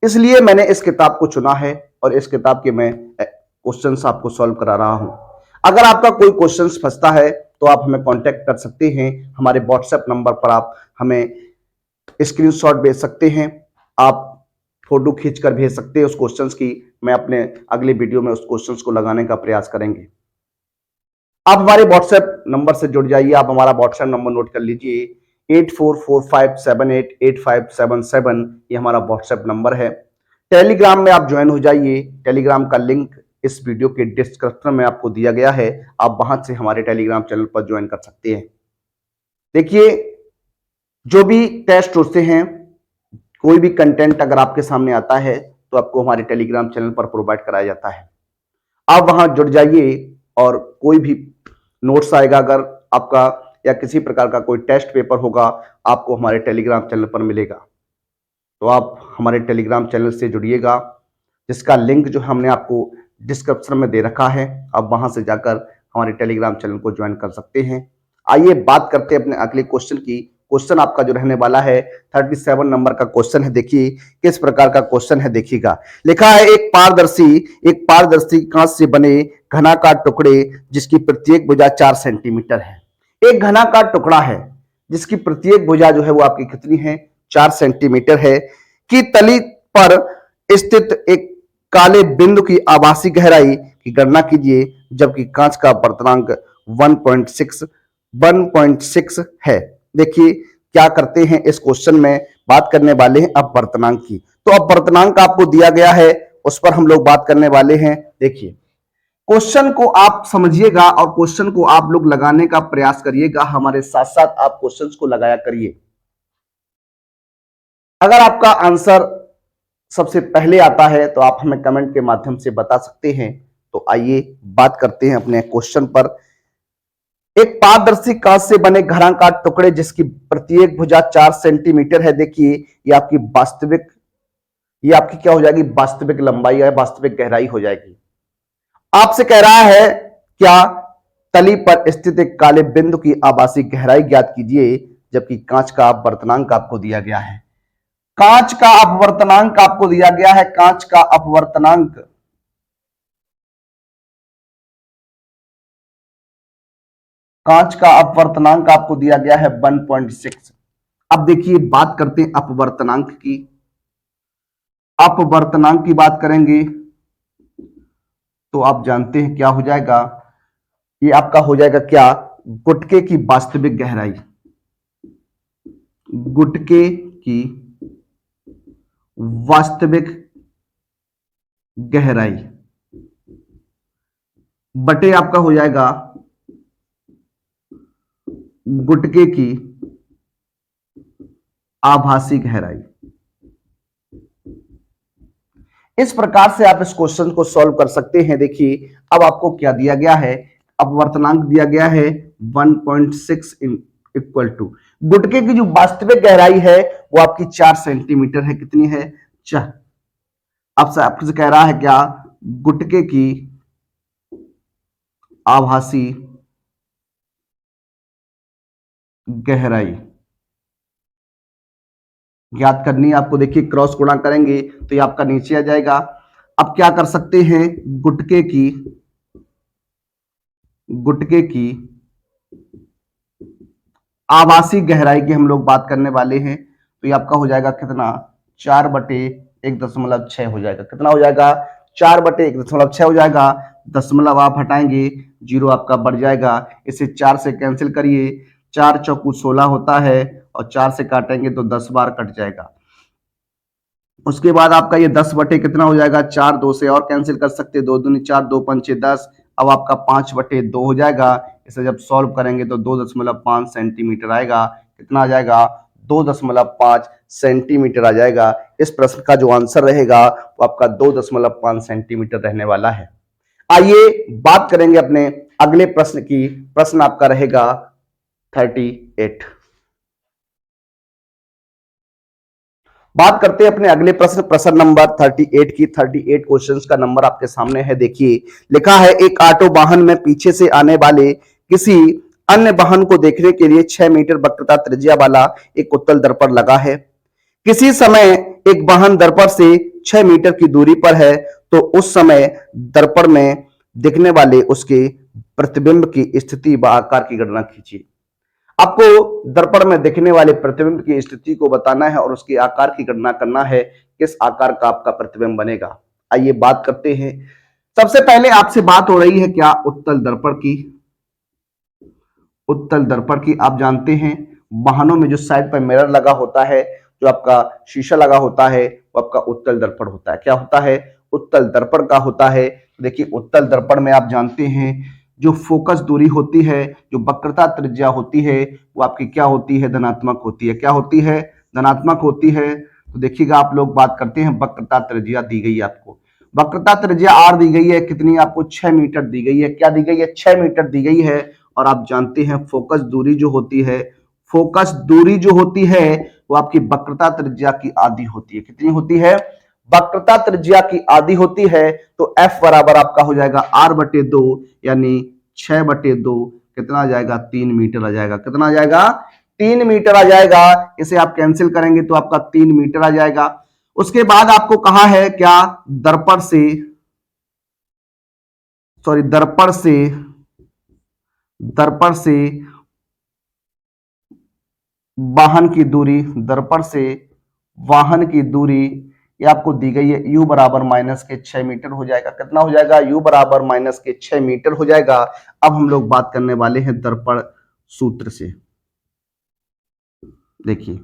इसलिए मैंने इस किताब को चुना है और इस किताब के मैं क्वेश्चंस आपको सॉल्व करा रहा हूं। अगर आपका कोई क्वेश्चंस फंसता है तो आप हमें कांटेक्ट कर सकते हैं। हमारे व्हाट्सएप नंबर पर आप हमें स्क्रीनशॉट भेज सकते हैं, आप फोटो खींचकर भेज सकते हैं उस क्वेश्चंस की। मैं अपने अगले वीडियो में उस क्वेश्चंस को लगाने का प्रयास करेंगे। आप हमारे व्हाट्सएप नंबर से जुड़ जाइए। आप हमारा व्हाट्सएप नंबर नोट कर लीजिए, 8445788577। ये हमारा व्हाट्सएप नंबर है। टेलीग्राम में आप ज्वाइन हो जाइए। टेलीग्राम का लिंक इस वीडियो के डिस्क्रिप्शन में आपको दिया गया है, आप वहां से हमारे टेलीग्राम चैनल पर ज्वाइन कर सकते हैं। देखिए जो भी टेस्ट होते हैं, कोई भी कंटेंट अगर आपके सामने आता है तो आपको हमारे टेलीग्राम चैनल पर प्रोवाइड कराया जाता है। आप वहां जुड़ जाइए और कोई भी नोट्स आएगा अगर आपका, या किसी प्रकार का कोई टेस्ट पेपर होगा, आपको हमारे टेलीग्राम चैनल पर मिलेगा। तो आप हमारे टेलीग्राम चैनल से जुड़िएगा, जिसका लिंक जो हमने आपको डिस्क्रिप्शन में दे रखा है। आप वहां से जाकर हमारे टेलीग्राम चैनल को ज्वाइन कर सकते हैं। आइए बात करते हैं अपने अगले क्वेश्चन की। क्वेश्चन आपका जो रहने वाला है 37 नंबर का क्वेश्चन है। देखिए किस प्रकार का क्वेश्चन है, देखिएगा। लिखा है, एक पारदर्शी कांच से बने घनाकार टुकड़े जिसकी प्रत्येक भुजा 4 सेंटीमीटर है। एक घनाकार टुकड़ा है जिसकी प्रत्येक भुजा जो है वो आपकी कितनी है, 4 सेंटीमीटर है, की तली पर स्थित एक काले बिंदु की आभासी गहराई की गणना कीजिए, जबकि कांच का वर्तनांक 1.6 है। देखिए क्या करते हैं, इस क्वेश्चन में बात करने वाले हैं अपवर्तनांक की। तो अपवर्तनांक आपको दिया गया है, उस पर हम लोग बात करने वाले हैं। देखिए क्वेश्चन को आप समझिएगा और क्वेश्चन को आप लोग लगाने का प्रयास करिएगा, हमारे साथ साथ आप क्वेश्चंस को लगाया करिए। अगर आपका आंसर सबसे पहले आता है तो आप हमें कमेंट के माध्यम से बता सकते हैं। तो आइए बात करते हैं अपने क्वेश्चन पर। एक पारदर्शी कांच से बने घराकार टुकड़े जिसकी प्रत्येक भुजा 4 सेंटीमीटर है। देखिए ये आपकी क्या हो जाएगी, वास्तविक लंबाई या वास्तविक गहराई हो जाएगी। आपसे कह रहा है क्या, तली पर स्थित एक काले बिंदु की आभासी गहराई ज्ञात कीजिए, जबकि कांच का अपवर्तनांक आपको दिया गया है। कांच का अपवर्तनांक आपको दिया गया है, कांच का अपवर्तनांक, कांच का अपवर्तनांक आपको दिया गया है 1.6। अब देखिए बात करते हैं अपवर्तनांक की। अपवर्तनांक की बात करेंगे तो आप जानते हैं क्या हो जाएगा, ये आपका हो जाएगा क्या, गुटके की वास्तविक गहराई, गुटके की वास्तविक गहराई बटे आपका हो जाएगा गुटके की आभासी गहराई। इस प्रकार से आप इस क्वेश्चन को सॉल्व कर सकते हैं। देखिए अब आपको क्या दिया गया है, अपवर्तनांक दिया गया है 1.6 इक्वल टू गुटके की जो वास्तविक गहराई है वो आपकी 4 सेंटीमीटर है। कितनी है, 4। अब आपसे कह रहा है क्या, गुटके की आभासी गहराई ज्ञात करनी है आपको। देखिए क्रॉस गुणा करेंगे तो ये आपका नीचे आ जाएगा। अब क्या कर सकते हैं, गुटके की आभासी गहराई की हम लोग बात करने वाले हैं। तो ये आपका हो जाएगा कितना, 4/1.6 हो जाएगा। कितना हो जाएगा, 4/1.6 हो जाएगा। दशमलव आप हटाएंगे, जीरो आपका बढ़ जाएगा। इसे 4 से कैंसिल करिए, 4 चौकू 16 होता है और 4 से काटेंगे तो 10 बार कट जाएगा। उसके बाद आपका ये 10 बटे कितना हो जाएगा, 4, 2 से और कैंसिल कर सकते, 2 दूनी 4, 2 पंचे 10। अब आपका 5/2 हो जाएगा। इसे जब सॉल्व करेंगे तो 2.5 सेंटीमीटर आएगा। कितना आ जाएगा, 2.5 सेंटीमीटर आ जाएगा। इस प्रश्न का जो आंसर रहेगा वो आपका 2.5 सेंटीमीटर रहने वाला है। आइए बात करेंगे अपने अगले प्रश्न की। प्रश्न आपका रहेगा 38। बात करते हैं अपने अगले प्रश्न, प्रश्न नंबर 38 की। 38 क्वेश्चंस का नंबर आपके सामने है। देखिए लिखा है, एक ऑटो वाहन में पीछे से आने वाले किसी अन्य वाहन को देखने के लिए 6 मीटर वक्रता त्रिज्या वाला एक उत्तल दर्पण लगा है। किसी समय एक वाहन दर्पण से 6 मीटर की दूरी पर है, तो उस समय दर्पण में दिखने वाले उसके प्रतिबिंब की स्थिति व आकार की गणना कीजिए। आपको दर्पण में दिखने वाले प्रतिबिंब की स्थिति को बताना है और उसके आकार की गणना करना है, किस आकार का आपका प्रतिबिंब बनेगा। आइए बात करते हैं। सबसे पहले आपसे बात हो रही है क्या, उत्तल दर्पण की। उत्तल दर्पण की आप जानते हैं वाहनों में जो साइड पर मिरर लगा होता है, जो आपका शीशा लगा होता है, वो आपका उत्तल दर्पण होता है। क्या होता है, उत्तल दर्पण का होता है। देखिए उत्तल दर्पण में आप जानते हैं जो फोकस दूरी होती है, जो वक्रता त्रिज्या होती है, वो आपकी क्या होती है, धनात्मक होती है। क्या होती है, धनात्मक होती है। तो देखिएगा आप लोग बात करते हैं, वक्रता त्रिज्या दी गई है आपको, वक्रता त्रिज्या आर दी गई है। कितनी आपको, 6 मीटर दी गई है। क्या दी गई है, 6 मीटर दी गई है। और आप जानते हैं फोकस दूरी जो होती है, फोकस दूरी जो होती है वो आपकी वक्रता त्रिज्या की आधी होती है। कितनी होती है, वक्रता त्रिज्या की आधी होती है। तो F बराबर आपका हो जाएगा R/2, यानी 6/2 कितना आ जाएगा, 3 मीटर आ जाएगा। कितना आ जाएगा, 3 मीटर आ जाएगा। इसे आप कैंसिल करेंगे तो आपका 3 मीटर आ जाएगा। उसके बाद आपको कहा है क्या, दर्पण से, सॉरी दर्पण से वाहन की दूरी, दर्पण से वाहन की दूरी ये आपको दी गई है, u बराबर -6 मीटर हो जाएगा। कितना हो जाएगा, u बराबर -6 मीटर हो जाएगा। अब हम लोग बात करने वाले हैं दर्पण सूत्र से। देखिए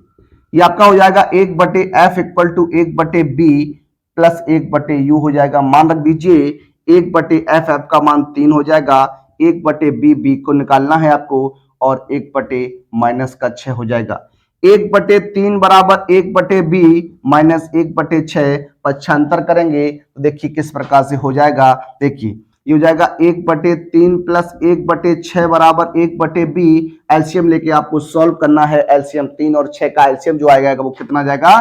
ये आपका हो जाएगा 1/f = 1/b + 1/u हो जाएगा। मान रख दीजिए एक बटे एफ, एफ का मान 3 हो जाएगा, एक बटे बी, बी को निकालना है आपको, और एक बटे माइनस का 6 हो जाएगा। 1/3 बराबर 1/b माइनस 1/6, पक्षांतर करेंगे तो देखिए किस प्रकार से हो जाएगा। देखिए ये हो जाएगा 1/3 प्लस 1/6 बराबर 1/b। एलसीएम लेके आपको सॉल्व करना है। एलसीएम 3 और 6 का एलसीएम जो आएगा वो कितना जाएगा,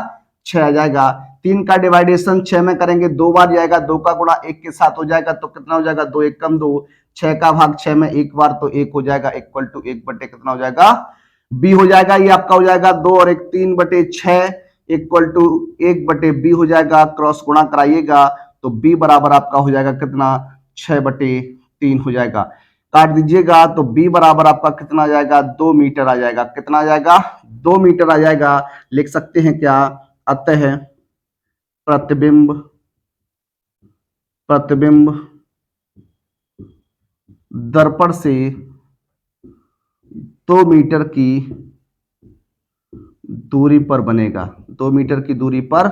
6 आ जाएगा। 3 का डिवाइडेशन 6 में करेंगे 2 बार जाएगा, 2 का गुणा 1 के साथ हो जाएगा तो कितना हो जाएगा, 2 1 कम 2। 6 का भाग 6 में एक बार तो 1 हो जाएगा, इक्वल टू 1 बटे कितना हो जाएगा, बी हो जाएगा। ये आपका हो जाएगा 2 और 1 3/6 इक्वल टू 1/b हो जाएगा। क्रॉस गुणा कराइएगा तो b बराबर आपका हो जाएगा कितना, 6/3 हो जाएगा। काट दीजिएगा तो b बराबर आपका कितना आ जाएगा, 2 मीटर आ जाएगा। कितना आ जाएगा, 2 मीटर आ जाएगा। लिख सकते हैं क्या, अतः प्रतिबिंब प्रतिबिंब दर्पण से 2 मीटर की दूरी पर बनेगा, 2 मीटर की दूरी पर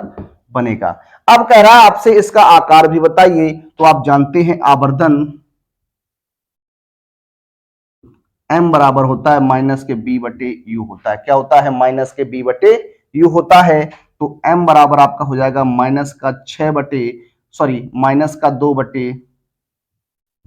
बनेगा। अब कह रहा है आपसे इसका आकार भी बताइए, तो आप जानते हैं आवर्धन m बराबर होता है माइनस के b बटे यू होता है। क्या होता है, माइनस के b बटे यू होता है। तो m बराबर आपका हो जाएगा माइनस का 6 बटे सॉरी माइनस का 2 बटे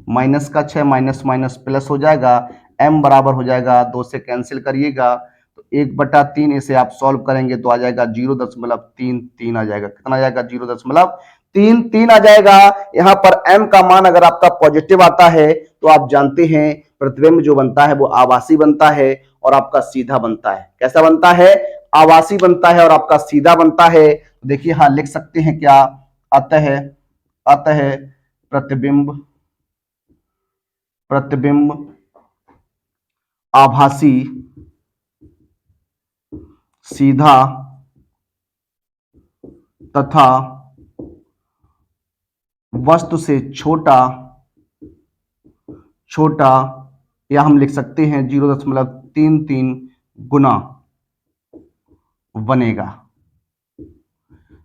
माइनस का 6 माइनस माइनस प्लस हो जाएगा। m बराबर हो जाएगा 2 से कैंसिल करिएगा तो 1/3, इसे आप सॉल्व करेंगे तो आ जाएगा 0.33 आ जाएगा। कितना आ जाएगा, 0.33 आ जाएगा। यहाँ पर m का मान अगर आपका पॉजिटिव आता है तो आप जानते हैं प्रतिबिंब जो बनता है वो आभासी बनता है और आपका सीधा बनता है। कैसा बनता है, आभासी बनता है और आपका सीधा बनता है। देखिए हाँ लिख सकते हैं क्या, अतः अतः प्रतिबिंब प्रतिबिंब आभासी सीधा तथा वस्तु से छोटा छोटा, या हम लिख सकते हैं 0.33 गुना बनेगा।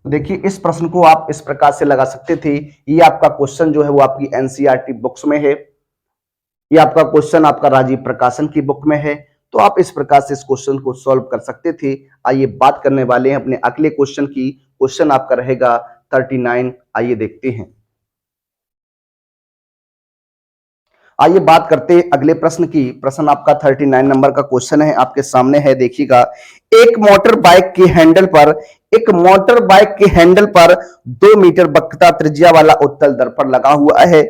देखिए इस प्रश्न को आप इस प्रकार से लगा सकते थे। ये आपका क्वेश्चन जो है वो आपकी एनसीईआरटी बुक्स में है। ये आपका क्वेश्चन आपका राजीव प्रकाशन की बुक में है। तो आप इस प्रकार से इस क्वेश्चन को सॉल्व कर सकते थे। आइए बात करने वाले हैं अपने अगले क्वेश्चन की। क्वेश्चन आपका रहेगा 39। आइए देखते हैं। आइए बात करते हैं अगले प्रश्न की। प्रश्न आपका 39 नंबर का क्वेश्चन है, आपके सामने है। देखिएगा, एक मोटर बाइक के हैंडल पर 2 मीटर वक्रता त्रिज्या वाला उत्तल दर्पण लगा हुआ है।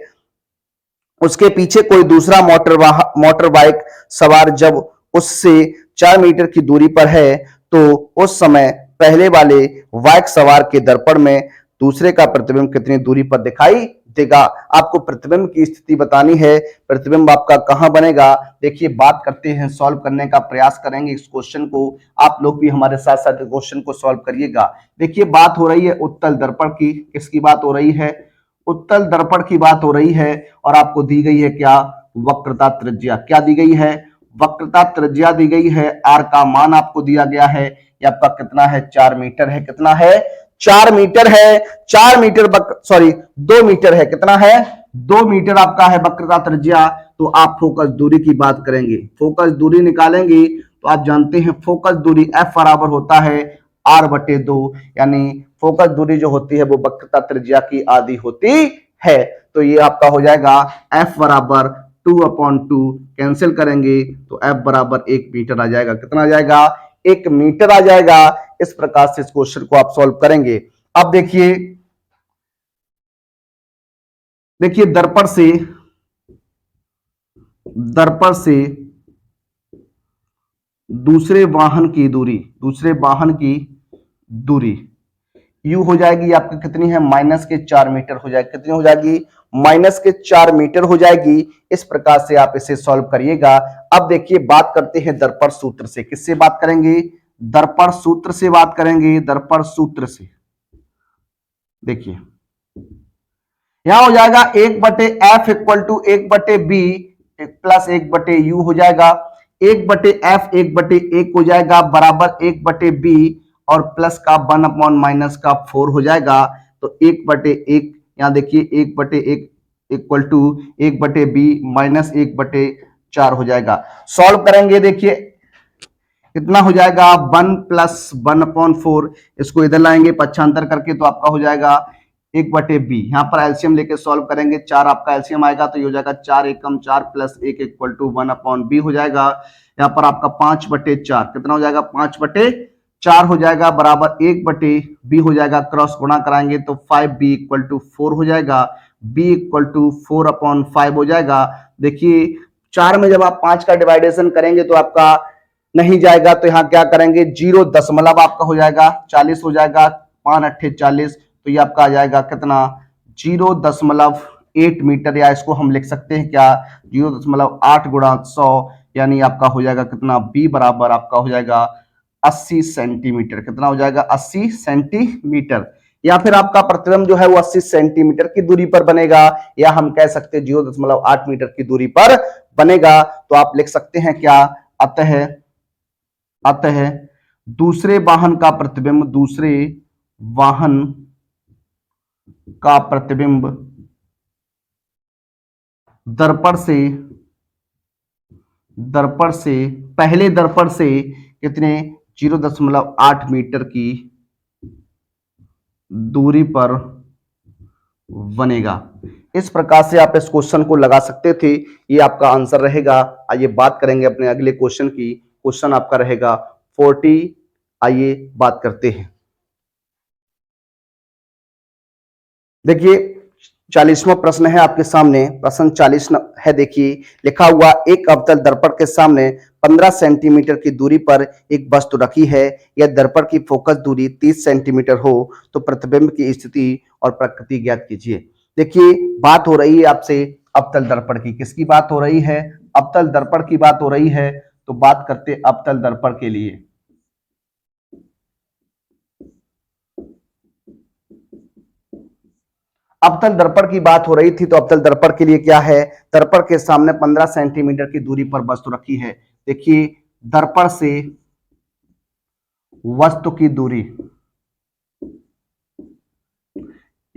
उसके पीछे कोई दूसरा मोटर बाइक सवार जब उससे 4 मीटर की दूरी पर है तो उस समय पहले वाले बाइक सवार के दर्पण में दूसरे का प्रतिबिंब कितनी दूरी पर दिखाई देगा। आपको प्रतिबिंब की स्थिति बतानी है। प्रतिबिंब आपका कहां बनेगा। देखिए बात करते हैं, सॉल्व करने का प्रयास करेंगे इस क्वेश्चन को। आप लोग भी हमारे साथ साथ क्वेश्चन को सॉल्व करिएगा। देखिए बात हो रही है उत्तल दर्पण की। किसकी बात हो रही है, उत्तल दर्पण की बात हो रही है। और आपको दी गई है क्या, वक्रता त्रिज्या। क्या दी गई है, वक्रता त्रिज्या दी गई है। आर का मान आपको दिया गया है। ये आपका कितना है, 4 मीटर है। कितना है, 4 मीटर है। 4 मीटर 2 मीटर है। कितना है, 2 मीटर आपका है वक्रता त्रिज्या। तो आप फोकस दूरी की बात करेंगे, फोकस दूरी निकालेंगे तो आप जानते हैं फोकस दूरी F बराबर होता है R/2, यानी फोकस दूरी जो होती है वो वक्रता त्रिज्या की आधी होती है। तो ये आपका हो जाएगा F बराबर 2/2, कैंसिल करेंगे तो F बराबर 1 मीटर आ जाएगा। कितना आ जाएगा, 1 मीटर आ जाएगा। इस प्रकार से इस क्वेश्चन को आप सॉल्व करेंगे। अब देखिए दर्पण से दूसरे वाहन की दूरी यू हो जाएगी आपकी कितनी है, -4 मीटर हो जाएगी। कितनी हो जाएगी, -4 मीटर हो जाएगी। इस प्रकार से आप इसे सॉल्व करिएगा। अब देखिए बात करते हैं दर्पण सूत्र से। किससे बात करेंगे, दर्पण सूत्र से बात करेंगे। दर्पण सूत्र से देखिए यहां हो जाएगा 1/F = 1/B प्लस 1/U हो जाएगा। 1/F 1/1 हो जाएगा बराबर 1/B और प्लस का 1/- का 4 हो जाएगा। तो 1/1 यहां देखिए 1/1 इक्वल टू 1/b माइनस 1/4 हो जाएगा। सॉल्व करेंगे, देखिए कितना हो जाएगा 1 प्लस 1/4, इसको इधर लाएंगे पक्षांतर करके तो आपका हो जाएगा 1/b। यहाँ पर एलसीएम लेके सॉल्व करेंगे, 4 आपका एलसीएम आएगा तो ये हो जाएगा 4 एकम 4 प्लस 1 इक्वल टू 1/b हो जाएगा। यहाँ पर आपका 5/4 कितना हो जाएगा 5/4 हो जाएगा बराबर 1/b हो जाएगा, क्रॉस गुणा कराएंगे तो 5b इक्वल टू 4 हो जाएगा, b इक्वल टू 4/5 हो जाएगा। देखिए 4 में जब आप 5 का डिवाइडेशन करेंगे तो आपका नहीं जाएगा, तो यहाँ क्या करेंगे 0 दशमलव आपका हो जाएगा 40 हो जाएगा, 5 अट्ठे 40, तो ये आपका आ जाएगा कितना 0.8 मीटर, या इसको हम लिख सकते हैं क्या 0.8 गुणा 100, यानी आपका हो जाएगा कितना b बराबर आपका हो जाएगा 80 सेंटीमीटर। कितना हो जाएगा 80 सेंटीमीटर, या फिर आपका प्रतिबिंब जो है वो 80 सेंटीमीटर की दूरी पर बनेगा, या हम कह सकते हैं 0.8 मीटर की दूरी पर बनेगा। तो आप लिख सकते हैं क्या अतः दूसरे वाहन का प्रतिबिंब दर्पण से पहले दर्पण से कितने 0.8 मीटर की दूरी पर बनेगा। इस प्रकार से आप इस क्वेश्चन को लगा सकते थे, ये आपका आंसर रहेगा। आइए बात करेंगे अपने अगले क्वेश्चन की। क्वेश्चन आपका रहेगा 40। आइए बात करते हैं। देखिए 40वां प्रश्न है आपके सामने, प्रश्न 40 है। देखिए लिखा हुआ एक अवतल दर्पण के सामने 15 सेंटीमीटर की दूरी पर एक वस्तु रखी है, यह दर्पण की फोकस दूरी 30 सेंटीमीटर हो तो प्रतिबिंब की स्थिति और प्रकृति ज्ञात कीजिए। देखिए बात हो रही है आपसे अवतल दर्पण की, किसकी बात हो रही है अवतल दर्पण की बात हो रही है। तो बात करते अवतल दर्पण के लिए। अवतल दर्पण की बात हो रही थी, तो अवतल दर्पण के लिए क्या है, दर्पण के सामने 15 सेंटीमीटर की दूरी पर वस्तु रखी है। देखिए दर्पण से वस्तु की दूरी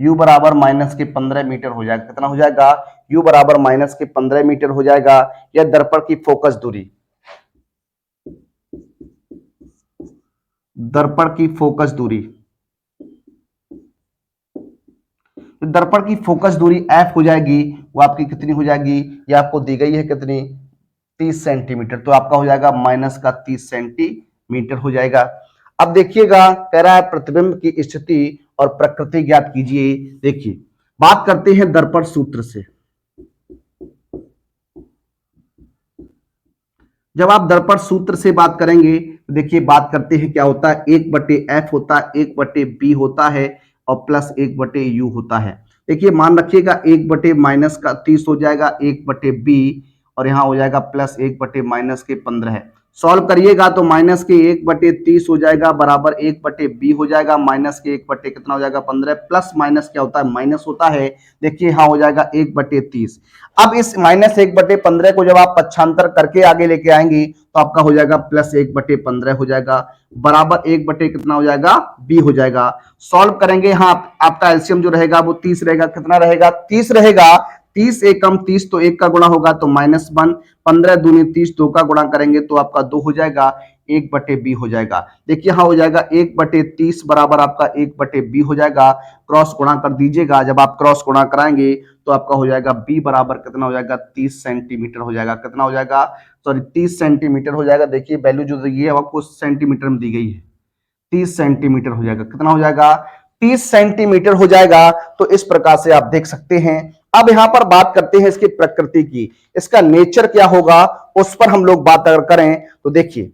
u बराबर माइनस के 15 मीटर हो जाएगा। कितना हो जाएगा u बराबर माइनस के 15 मीटर हो जाएगा। यह दर्पण की फोकस दूरी, दर्पण की फोकस दूरी, दर्पण की फोकस दूरी f हो जाएगी, वो आपकी कितनी हो जाएगी, ये आपको दी गई है कितनी 30 सेंटीमीटर, तो आपका हो जाएगा माइनस का 30 सेंटीमीटर हो जाएगा। अब देखिएगा कह रहा है प्रतिबिंब की स्थिति और प्रकृति ज्ञात कीजिए। देखिए बात करते हैं दर्पण सूत्र से। जब आप दर्पण सूत्र से बात करेंगे तो देखिए बात करते हैं क्या होता है 1/f होता है, 1/b होता है और प्लस 1/u होता है। देखिए मान रखिएगा 1 माइनस का 30 हो जाएगा 1/b और यहाँ हो जाएगा प्लस 1 माइनस के 15 है। सॉल्व करिएगा तो माइनस के 1/30 हो जाएगा बराबर 1/b हो जाएगा, माइनस के 1 कितना हो जाएगा 15, प्लस माइनस क्या होता है माइनस होता है। देखिए यहाँ हो जाएगा 1/30। अब इस माइनस 1/15 को जब आप पक्षांतर करके आगे लेके आएंगी तो आपका हो जाएगा प्लस 1/15 हो जाएगा बराबर 1 कितना हो जाएगा b हो जाएगा। सॉल्व करेंगे, हाँ आपका एलसीएम जो रहेगा वो 30 रहेगा। कितना रहेगा 30 रहेगा, 30 एकम 30 तो 1 का गुणा होगा तो -1, 15 दूनी 30 2 का गुणा करेंगे तो आपका 2 हो जाएगा, 1/b हो जाएगा। देखिए यहाँ हो जाएगा 1/30 बराबर आपका 1/b हो जाएगा। क्रॉस गुणा कर दीजिएगा, जब आप क्रॉस गुणा कराएंगे तो आपका हो जाएगा b बराबर कितना हो जाएगा 30 सेंटीमीटर हो जाएगा। कितना हो जाएगा सॉरी 30 सेंटीमीटर हो जाएगा। देखिए वैल्यू जो दी है आपको सेंटीमीटर में दी गई है, 30 सेंटीमीटर हो जाएगा। कितना हो जाएगा 30 सेंटीमीटर हो जाएगा। तो इस प्रकार से आप देख सकते हैं। अब यहां पर बात करते हैं इसकी प्रकृति की, इसका नेचर क्या होगा उस पर हम लोग बात अगर करें तो देखिए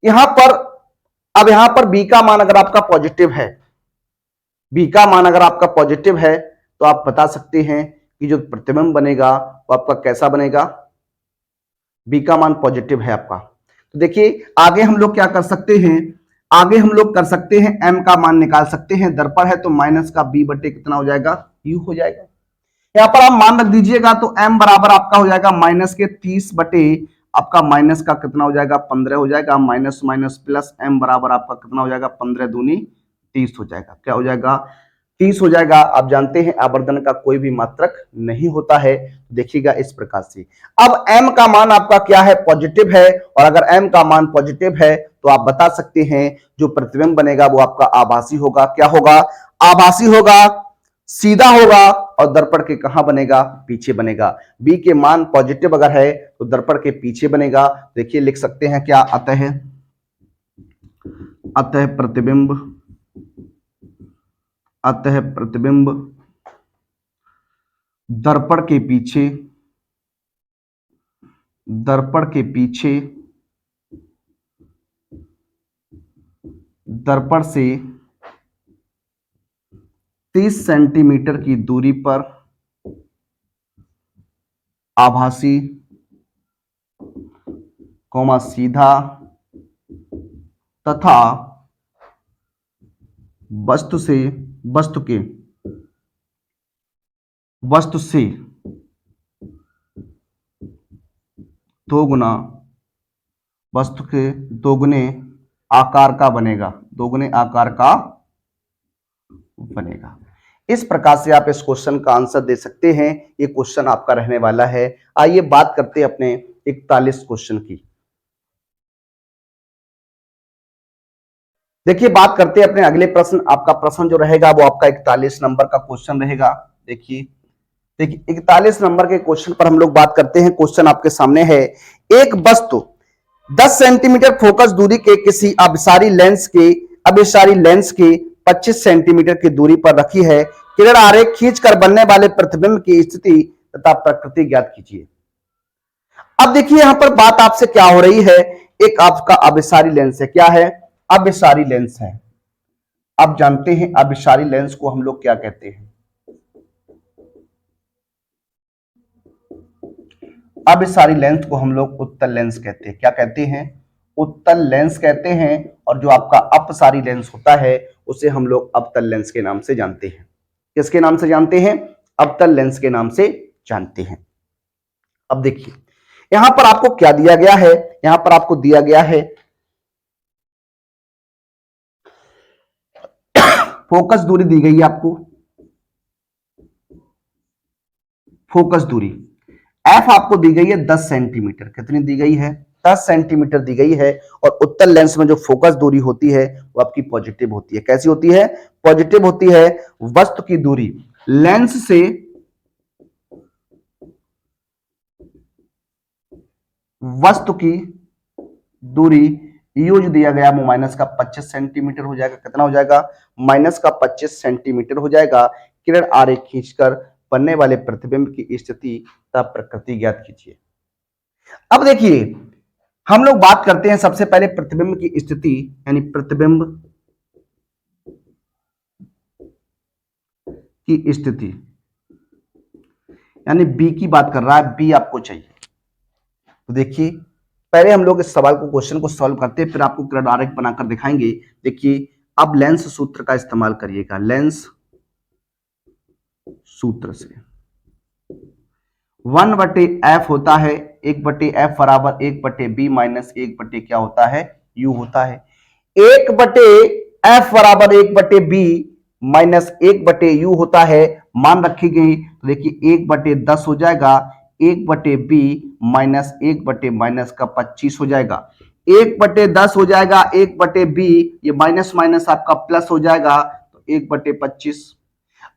यहां पर, अब यहां पर b का मान अगर आपका पॉजिटिव है, b का मान अगर आपका पॉजिटिव है तो आप बता सकते हैं कि जो प्रतिबिंब बनेगा वो आपका कैसा बनेगा, b का मान पॉजिटिव है आपका। तो देखिए आगे हम लोग क्या कर सकते हैं, आगे हम लोग कर सकते हैं m का मान निकाल सकते हैं। दर्पण है तो माइनस का b बटे कितना हो जाएगा u हो जाएगा। यहाँ पर आप मान रख दीजिएगा तो m बराबर आपका हो जाएगा माइनस के 30 बटे आपका माइनस का कितना हो जाएगा 15 हो जाएगा, माइनस प्लस m बराबर आपका कितना हो जाएगा 15 दूनी 30 हो जाएगा। क्या हो जाएगा 30 हो जाएगा। आप जानते हैं आवर्धन का कोई भी मात्रक नहीं होता है, देखिएगा इस प्रकार से। अब m का मान आपका क्या है, पॉजिटिव है, और अगर m का मान पॉजिटिव है तो आप बता सकते हैं जो प्रतिबिंब बनेगा वो आपका आभासी होगा। क्या होगा, आभासी होगा, सीधा होगा, और दर्पण के कहां बनेगा, पीछे बनेगा। b के मान पॉजिटिव अगर है तो दर्पण के पीछे बनेगा। देखिए लिख सकते हैं क्या, अतः प्रतिबिंब दर्पण के पीछे दर्पण से 30 सेंटीमीटर की दूरी पर आभासी, सीधा तथा वस्तु से दोगुना, वस्तु के दोगुने आकार का बनेगा। इस प्रकार से आप इस क्वेश्चन का आंसर दे सकते हैं। ये क्वेश्चन आपका रहने वाला है। आइए बात करते हैं अपने 41 क्वेश्चन की। देखिए बात करते हैं अपने अगले प्रश्न। आपका प्रश्न जो रहेगा वो आपका 41 नंबर का क्वेश्चन रहेगा। देखिए 41 नंबर के क्वेश्चन पर हम लोग बात करते हैं। क्वेश्चन आपके सामने है, एक वस्तु 10 सेंटीमीटर फोकस दूरी के किसी अभिसारी लेंस के 25 सेंटीमीटर की दूरी पर रखी है। किरण आरेख खींचकर बनने वाले प्रतिबिंब की स्थिति तथा प्रकृति ज्ञात कीजिए। अब देखिए यहां पर बात आपसे क्या हो रही है, एक आपका अभिसारी लेंस है। क्या है, अभिसारी लेंस है। आप जानते हैं अभिसारी लेंस को हम लोग क्या कहते हैं, अभिसारी लेंस को हम लोग उत्तल लेंस कहते हैं। क्या कहते हैं, उत्तल लेंस कहते हैं। और जो आपका अपसारी लेंस होता है उसे हम लोग अवतल लेंस के नाम से जानते हैं। किसके नाम से जानते हैं, अवतल लेंस के नाम से जानते हैं। अब देखिए यहां पर आपको क्या दिया गया है, यहां पर आपको दिया गया है फोकस दूरी दी गई है आपको, फोकस दूरी f आपको दी गई है 10 सेंटीमीटर। कितनी दी गई है, 10 सेंटीमीटर दी गई है। और उत्तल लेंस में जो फोकस दूरी होती है वो आपकी पॉजिटिव होती है। कैसी होती है, पॉजिटिव होती है। वस्तु की दूरी लेंस से वस्तु की दूरी यूज दिया गया वो माइनस का 25 सेंटीमीटर हो जाएगा। कितना हो जाएगा, माइनस का 25 सेंटीमीटर हो जाएगा। किरण आरेख खींचकर बनने वाले प्रतिबिंब की स्थिति तथा प्रकृति ज्ञात कीजिए। अब देखिए हम लोग बात करते हैं सबसे पहले प्रतिबिंब की स्थिति, यानी प्रतिबिंब की स्थिति, यानी बी की बात कर रहा है, बी आपको चाहिए। तो देखिए पहले हम लोग इस सवाल को, क्वेश्चन को सॉल्व करते हैं, फिर आपको किरण आरेख बनाकर दिखाएंगे। देखिए अब लेंस सूत्र का इस्तेमाल करिएगा। लेंस सूत्र से 1/f होता है, 1/f बराबर 1/b माइनस 1/ क्या होता है, u होता है। 1/f बराबर 1/b माइनस 1/u होता है। मान रखी गई तो देखिए 1/10 हो जाएगा, 1/b माइनस 1/ माइनस का 25 हो जाएगा। 1/10 हो जाएगा, 1/b, ये माइनस माइनस आपका प्लस हो जाएगा, तो 1/25।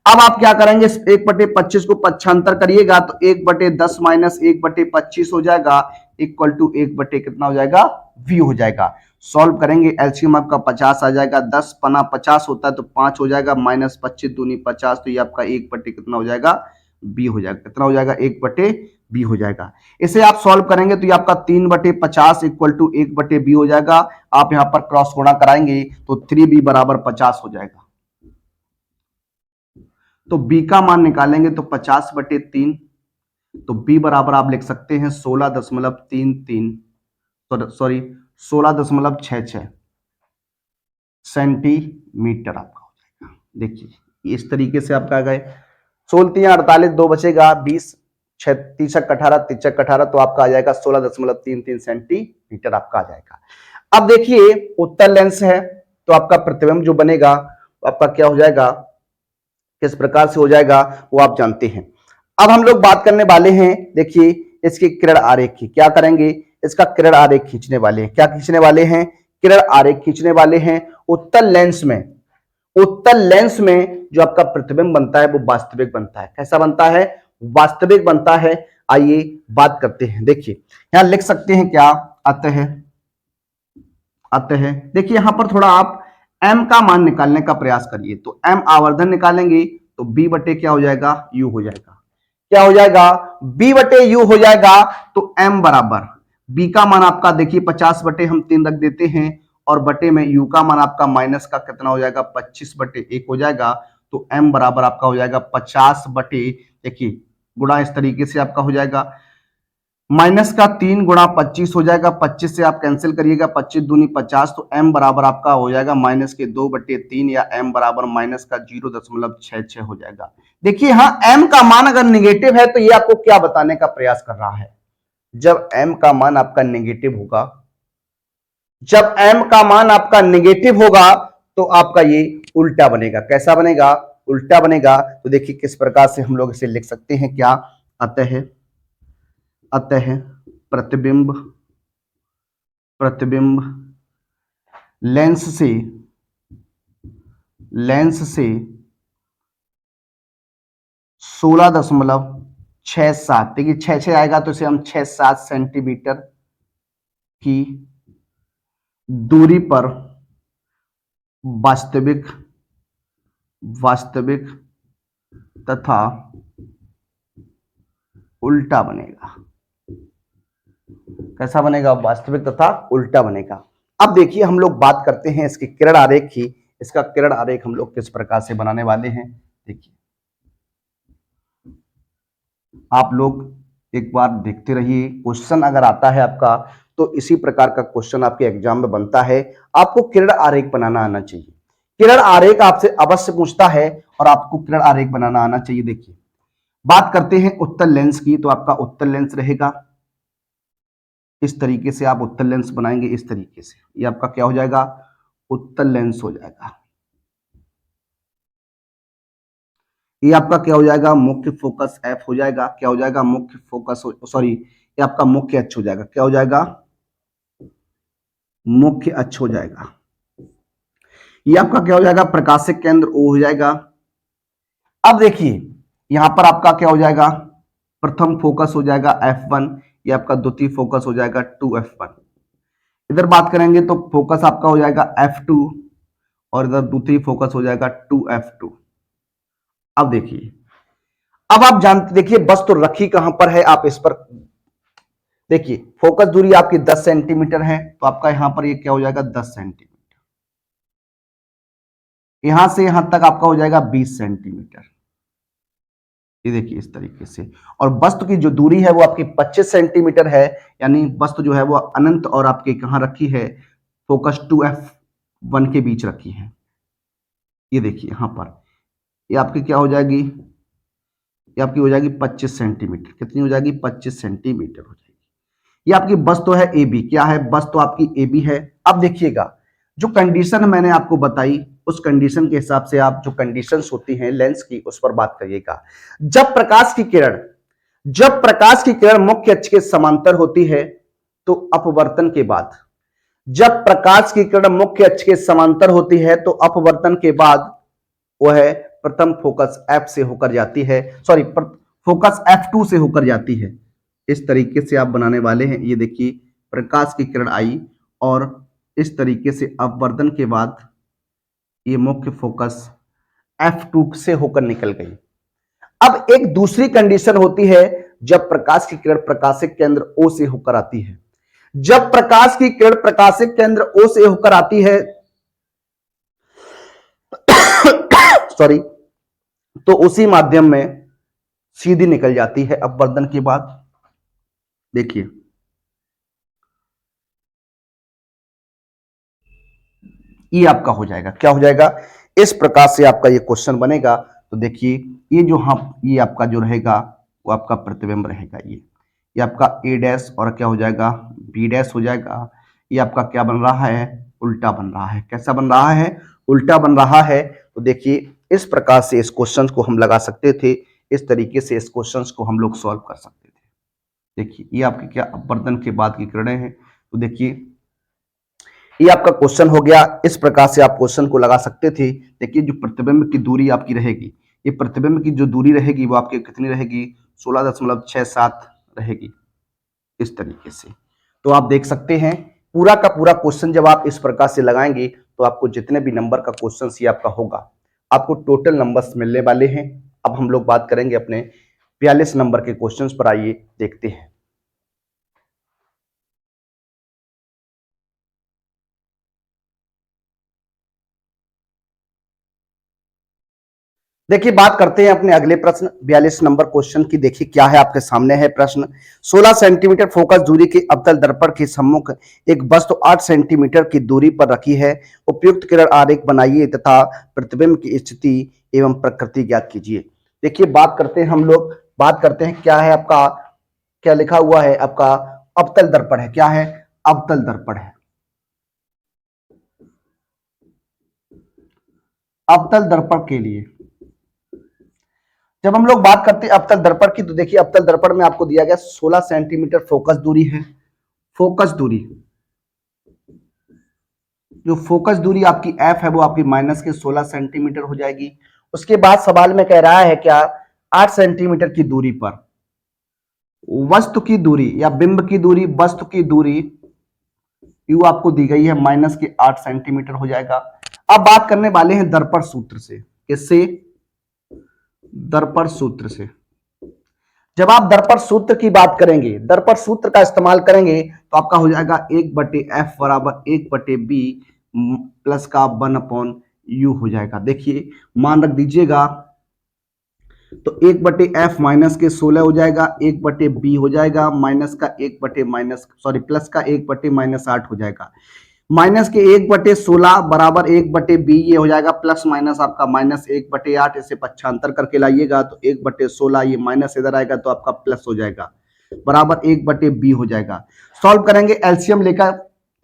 अब आप क्या करेंगे, 1/25 को पक्षांतर करिएगा तो 1/10 माइनस 1/25 हो जाएगा, इक्वल टू 1/ कितना हो जाएगा, v हो जाएगा। सॉल्व करेंगे, एलसीएम आपका 50 आ जाएगा। 10 पना 50 होता है तो 5 हो जाएगा, माइनस 25 दूनी 50, तो ये आपका 1/ कितना हो जाएगा, b हो जाएगा। कितना हो जाएगा, 1/b हो जाएगा। इसे आप सॉल्व करेंगे तो ये आपका 3/50 इक्वल टू 1/b हो जाएगा। आप यहां पर क्रॉस गुणा कराएंगे तो 3b बराबर 50 हो जाएगा। तो b का मान निकालेंगे तो 50/3, तो b बराबर आप लिख सकते हैं 16.33, सॉरी 16.66 सेंटीमीटर आपका हो जाएगा। देखिए इस तरीके से आपका आ गए 16 48, 2 बचेगा, 20 6 3 18 3 18, तो आपका आ जाएगा 16.33 सेंटीमीटर आपका आ जाएगा। अब देखिए उत्तल लेंस है तो आपका प्रतिबिंब जो बनेगा आपका क्या हो जाएगा, किस प्रकार से हो जाएगा वो आप जानते हैं। अब हम लोग बात करने वाले हैं, देखिए इसके किरण आरेख की। क्या करेंगे, इसका किरण आरेख खींचने वाले हैं। क्या खींचने वाले हैं, किरण आरेख खींचने वाले हैं। उत्तल लेंस में, उत्तल लेंस में जो आपका प्रतिबिंब बनता है वो वास्तविक बनता है। कैसा बनता है, वास्तविक बनता है। आइए बात करते हैं। देखिए यहां लिख सकते हैं क्या, अतः, अतः देखिए यहां पर थोड़ा आप m का मान निकालने का प्रयास करिए। तो m आवर्धन निकालेंगे तो b बटे क्या हो जाएगा, u हो जाएगा। क्या हो जाएगा, b बटे u हो जाएगा। तो m बराबर b का मान आपका देखिए 50 बटे हम 3 रख देते हैं, और बटे में u का मान आपका माइनस का कितना हो जाएगा, 25 बटे 1 हो जाएगा। तो m बराबर आपका हो जाएगा 50 बटे, देखिए गुणा इस तरीके से आपका हो जाएगा, माइनस का 3 गुणा 25 हो जाएगा। 25 से आप कैंसिल करिएगा, 25 दूनी 50, तो m बराबर आपका हो जाएगा माइनस के 2 बटे 3, या m बराबर माइनस का 0.66 हो जाएगा। देखिए हाँ, m का मान अगर निगेटिव है तो ये आपको क्या बताने का प्रयास कर रहा है, जब m का मान आपका निगेटिव होगा, जब m का मान आपका निगेटिव होगा तो आपका ये उल्टा बनेगा। कैसा बनेगा, उल्टा बनेगा। तो देखिए किस प्रकार से हम लोग इसे लिख सकते हैं, क्या, अतः, अतः प्रतिबिंब, प्रतिबिंब लेंस से, लेंस से 16.67, देखिए 6 आएगा तो इसे हम 6-7 सेंटीमीटर की दूरी पर वास्तविक, वास्तविक तथा उल्टा बनेगा। कैसा बनेगा, वास्तविक तथा उल्टा बनेगा। अब देखिए हम लोग बात करते हैं इसके किरण आरेख की। इसका किरण आरेख हम लोग किस प्रकार से बनाने वाले हैं, देखिए आप लोग एक बार देखते रहिए। क्वेश्चन अगर आता है आपका तो इसी प्रकार का क्वेश्चन आपके एग्जाम में बनता है। आपको किरण आरेख बनाना आना चाहिए। किरण आरेख आपसे अवश्य पूछता है और आपको किरण आरेख बनाना आना चाहिए। देखिए बात करते हैं उत्तल लेंस की, तो आपका उत्तल लेंस रहेगा इस तरीके से। आप उत्तल लेंस बनाएंगे इस तरीके से, ये आपका क्या हो जाएगा, उत्तल लेंस हो जाएगा। ये आपका क्या हो जाएगा, मुख्य फोकस एफ हो जाएगा। क्या हो जाएगा, मुख्य फोकस, सॉरी ये आपका मुख्य अक्ष हो जाएगा। क्या हो जाएगा, मुख्य अक्ष हो जाएगा। ये आपका क्या हो जाएगा, प्रकाशिक केंद्र ओ हो जाएगा। अब देखिए यहां पर आपका क्या हो जाएगा, प्रथम फोकस हो जाएगा F1, ये आपका द्वितीय फोकस हो जाएगा 2F1। इधर बात करेंगे तो फोकस आपका हो जाएगा F2, और इधर द्वितीय फोकस हो जाएगा 2F2। अब देखिए, अब आप जानते, देखिए बस तो रखी कहां पर है, आप इस पर देखिए, फोकस दूरी आपकी 10 सेंटीमीटर है, तो आपका यहां पर ये क्या हो जाएगा, 10 सेंटीमीटर। यहां से यहां तक आपका हो जाएगा 20 सेंटीमीटर। ये देखिए इस तरीके से। और वस्तु की जो दूरी है वो आपकी 25 सेंटीमीटर है, यानी वस्तु जो है वो अनंत और आपके कहां रखी है, फोकस 2F1 के बीच रखी है। ये देखिए यहां पर ये आपकी क्या हो जाएगी, ये आपकी हो जाएगी 25 सेंटीमीटर। कितनी हो जाएगी, 25 सेंटीमीटर हो जाएगी। ये आपकी वस्तु है ए बी। क्या है, वस्तु आपकी ए बी है। अब देखिएगा जो कंडीशन मैंने आपको बताई, उस कंडीशन के हिसाब से आप जो कंडीशंस होती हैं लेंस की उस पर बात करिएगा। जब प्रकाश की किरण, जब प्रकाश की किरण मुख्य अक्ष के समांतर होती है तो अपवर्तन के बाद, जब प्रकाश की किरण मुख्य अक्ष के समांतर होती है तो अपवर्तन के बाद वह प्रथम फोकस F से होकर जाती है, सॉरी फोकस F2 से होकर जाती है। इस तरीके से आप बनाने वाले हैं। ये देखिए प्रकाश की किरण आई और इस तरीके से अपवर्तन के बाद ये मुख्य फोकस F2 से होकर निकल गई। अब एक दूसरी कंडीशन होती है जब प्रकाश की किरण प्रकाशिक केंद्र O से होकर आती है। जब प्रकाश की किरण प्रकाशिक केंद्र O से होकर आती है सॉरी, तो उसी माध्यम में सीधी निकल जाती है अपवर्तन के बाद। देखिए ये आपका हो जाएगा, क्या हो जाएगा, इस प्रकार से आपका ये क्वेश्चन बनेगा। तो देखिए ये जो हम, ये आपका जो रहेगा वो आपका प्रतिबिंब रहेगा। ये आपका ए डैश और क्या हो जाएगा, बी डैश हो जाएगा। ये आपका क्या बन रहा है, उल्टा बन रहा है। कैसा बन रहा है, उल्टा बन रहा है। तो देखिए इस प्रकार से इस क्वेश्चन को हम लगा सकते थे, इस तरीके से इस क्वेश्चन को हम लोग सॉल्व कर सकते थे। देखिए ये आपके क्या अपवर्तन के बाद की किरणें हैं। तो देखिए ये आपका क्वेश्चन हो गया, इस प्रकार से आप क्वेश्चन को लगा सकते थे। देखिए जो प्रतिबिंब की दूरी आपकी रहेगी, ये प्रतिबिंब की जो दूरी रहेगी वो आपकी कितनी रहेगी, 16.67 रहेगी, इस तरीके से। तो आप देख सकते हैं पूरा का पूरा क्वेश्चन जब आप इस प्रकार से लगाएंगे तो आपको जितने भी नंबर का क्वेश्चन ये आपका होगा, आपको टोटल नंबर्स मिलने वाले हैं। अब हम लोग बात करेंगे अपने 42 नंबर के क्वेश्चंस पर, आइए देखते हैं। देखिए बात करते हैं अपने अगले प्रश्न 42 नंबर क्वेश्चन की। देखिए क्या है आपके सामने है प्रश्न। 16 सेंटीमीटर फोकस दूरी के अवतल दर्पण के सम्मुख एक वस्तु 8 सेंटीमीटर की दूरी पर रखी है। उपयुक्त किरण आरेख बनाइए तथा प्रतिबिंब की स्थिति एवं प्रकृति ज्ञात कीजिए। देखिए बात करते हैं हम लोग, बात करते हैं क्या है आपका, क्या लिखा हुआ है आपका, अवतल दर्पण है। क्या है, अवतल दर्पण है। अवतल दर्पण के लिए जब हम लोग बात करते हैं अवतल दर्पण की, तो देखिए अवतल दर्पण में आपको दिया गया 16 सेंटीमीटर फोकस दूरी है। फोकस दूरी, जो फोकस दूरी आपकी एफ है वो आपकी माइनस के 16 सेंटीमीटर हो जाएगी। उसके बाद सवाल में कह रहा है क्या, 8 सेंटीमीटर की दूरी पर वस्तु की दूरी या बिंब की दूरी, वस्तु की दूरी यू आपको दी गई है माइनस के 8 सेंटीमीटर हो जाएगा। अब बात करने वाले हैं दर्पण सूत्र से। किससे, दर्पण सूत्र से। जब आप दर्पण सूत्र की बात करेंगे, दर्पण सूत्र का इस्तेमाल करेंगे तो आपका हो जाएगा 1/f बराबर 1/b प्लस का 1/u हो जाएगा। देखिए मान रख दीजिएगा, तो 1/f माइनस के 16 हो जाएगा, 1/b हो जाएगा माइनस का 1 माइनस सॉरी प्लस का 1/-8 हो जाएगा। माइनस के 1/16 बराबर 1/b, ये हो जाएगा प्लस माइनस आपका माइनस 1/8। इसे पक्षांतर करके लाइएगा तो 1/16, ये माइनस इधर आएगा तो आपका प्लस हो जाएगा, बराबर 1/b हो जाएगा। सॉल्व करेंगे एलसीएम लेकर,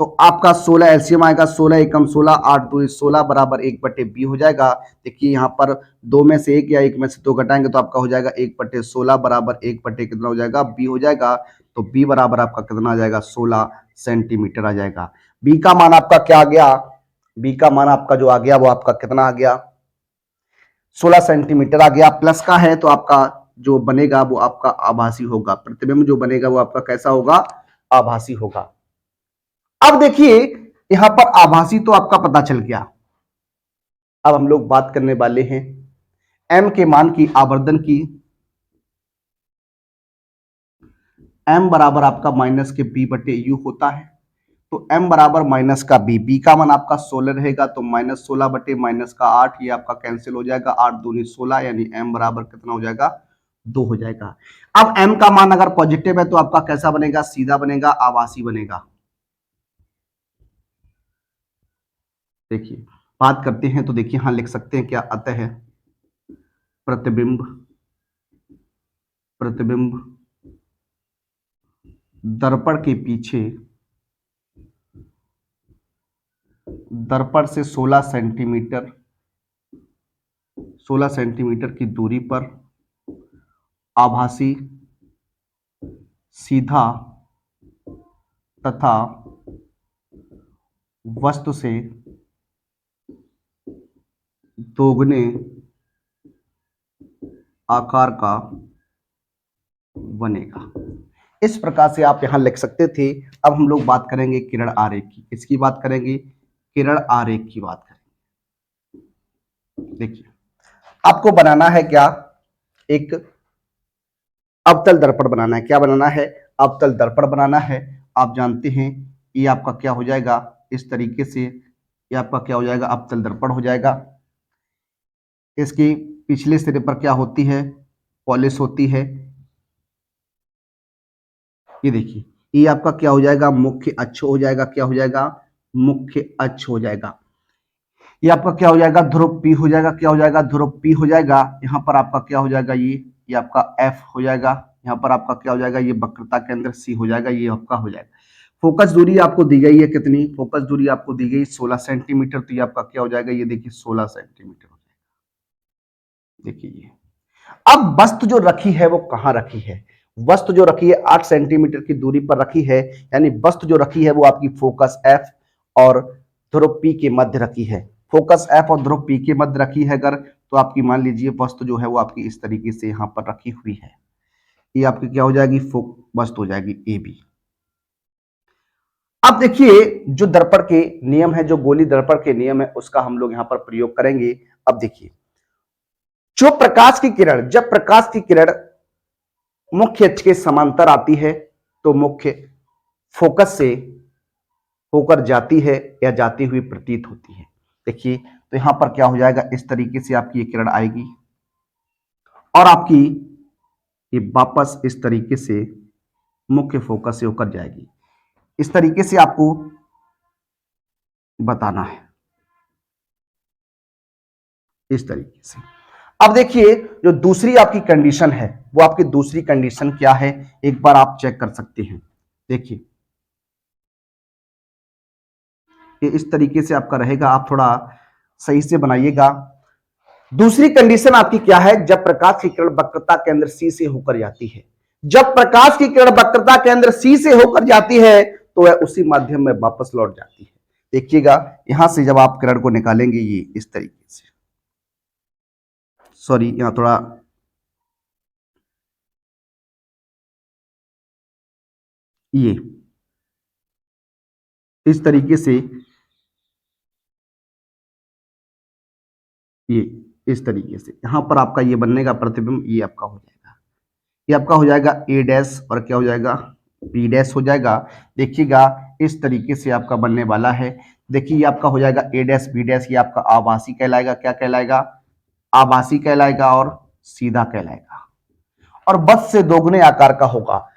तो आपका 16 एलसीएम आएगा, 16 एकम 16, 8 दूनी 16 बराबर 1/b हो जाएगा। देखिए यहाँ पर दो में से एक या एक में से दो घटाएंगे तो आपका हो जाएगा 1/16 बराबर 1/ कितना हो जाएगा, b हो जाएगा। तो b बराबर आपका कितना आ जाएगा, 16 सेंटीमीटर आ जाएगा। बी का मान आपका क्या आ गया, बी का मान आपका जो आ गया वो आपका कितना आ गया, 16 सेंटीमीटर आ गया। प्लस का है तो आपका जो बनेगा वो आपका आभासी होगा, प्रतिबिंब जो बनेगा वो आपका कैसा होगा, आभासी होगा। अब देखिए यहां पर आभासी तो आपका पता चल गया। अब हम लोग बात करने वाले हैं एम के मान की, आवर्धन की। एम बराबर आपका माइनस के b/u होता है, तो m बराबर माइनस का b, b का मान आपका 16 रहेगा तो -16 बटे -8, ये आपका कैंसिल हो जाएगा, 8 दूनी 16, यानी m बराबर कितना हो जाएगा, 2 हो जाएगा। अब m का मान अगर पॉजिटिव है तो आपका कैसा बनेगा, सीधा बनेगा, आभासी बनेगा। देखिए बात करते हैं तो देखिए यहां लिख सकते हैं क्या, अतः प्रतिबिंब, प्रतिबिंब दर्पण के पीछे, दर्पण से 16 सेंटीमीटर, 16 सेंटीमीटर की दूरी पर आभासी, सीधा तथा वस्तु से दोगुने आकार का बनेगा। इस प्रकार से आप यहां लिख सकते थे। अब हम लोग बात करेंगे किरण आरेख की। किसकी बात करेंगे, किरण आरेख की बात करेंगे। देखिए आपको बनाना है क्या, एक अवतल दर्पण बनाना है। क्या बनाना है, अवतल दर्पण बनाना है। आप जानते हैं ये आपका क्या हो जाएगा, इस तरीके से ये आपका क्या हो जाएगा, अवतल दर्पण हो जाएगा। इसके पिछले सिरे पर क्या होती है, पॉलिश होती है। ये देखिए ये आपका क्या हो जाएगा, मुख्य अक्ष हो जाएगा। क्या हो जाएगा, मुख्य अक्ष हो जाएगा। ये आपका क्या हो जाएगा, ध्रुव पी हो जाएगा। क्या हो जाएगा, ध्रुव पी हो जाएगा। यहाँ पर आपका क्या हो जाएगा, ये आपका एफ हो जाएगा। यहाँ पर आपका क्या हो जाएगा, ये वक्रता केंद्र सी हो जाएगा, ये आपका हो जाएगा। फोकस दूरी आपको दी गई है कितनी, फोकस दूरी आपको दी गई 16 सेंटीमीटर, तो ये आपका क्या हो जाएगा, ये देखिए 16 सेंटीमीटर हो जाएगा। देखिए ये अब वस्तु जो रखी है वो कहां रखी है, वस्तु जो रखी है 8 सेंटीमीटर की दूरी पर रखी है, यानी वस्तु जो रखी है वो आपकी फोकस एफ और ध्रुव पी के मध्य रखी है। फोकस एफ और ध्रुव पी के मध्य रखी है अगर, तो आपकी मान लीजिए वस्तु जो है वो आपकी इस तरीके से यहां पर रखी हुई है। ये आपकी क्या हो जाएगी, वस्तु हो जाएगी ए बी। अब देखिए जो दर्पण के नियम है, जो गोली दर्पण के नियम है, उसका हम लोग यहां पर प्रयोग करेंगे। अब देखिए जो प्रकाश की किरण, जब प्रकाश की किरण मुख्य अक्ष के समांतर आती है तो मुख्य फोकस से होकर जाती है या जाती हुई प्रतीत होती है। देखिए तो यहां पर क्या हो जाएगा, इस तरीके से आपकी ये किरण आएगी और आपकी ये वापस इस तरीके से मुख्य फोकस से होकर जाएगी। इस तरीके से आपको बताना है, इस तरीके से। अब देखिए जो दूसरी आपकी कंडीशन है, वो आपकी दूसरी कंडीशन क्या है, एक बार आप चेक कर सकते हैं। देखिए ये इस तरीके से आपका रहेगा, आप थोड़ा सही से बनाइएगा। दूसरी कंडीशन आपकी क्या है, जब प्रकाश की किरण वक्रता केंद्र सी से होकर जाती है, जब प्रकाश की किरण वक्रता केंद्र सी से होकर जाती है तो वह उसी माध्यम में वापस लौट जाती है। देखिएगा यहां से जब आप किरण को निकालेंगे ये इस तरीके से, सॉरी यहां थोड़ा ये इस तरीके से, ये इस तरीके से यहां पर आपका ये बनने का प्रतिबिंब ये आपका हो जाएगा, ये आपका हो जाएगा ए डैश और क्या हो जाएगा बी डैश हो जाएगा। देखिएगा इस तरीके से आपका बनने वाला है। देखिए ये आपका हो जाएगा ए डैश बी डैश, ये आपका आभासी कहलाएगा, क्या कहलाएगा, आभासी कहलाएगा और सीधा कहलाएगा। और बस से दोगुने आकार का होगा,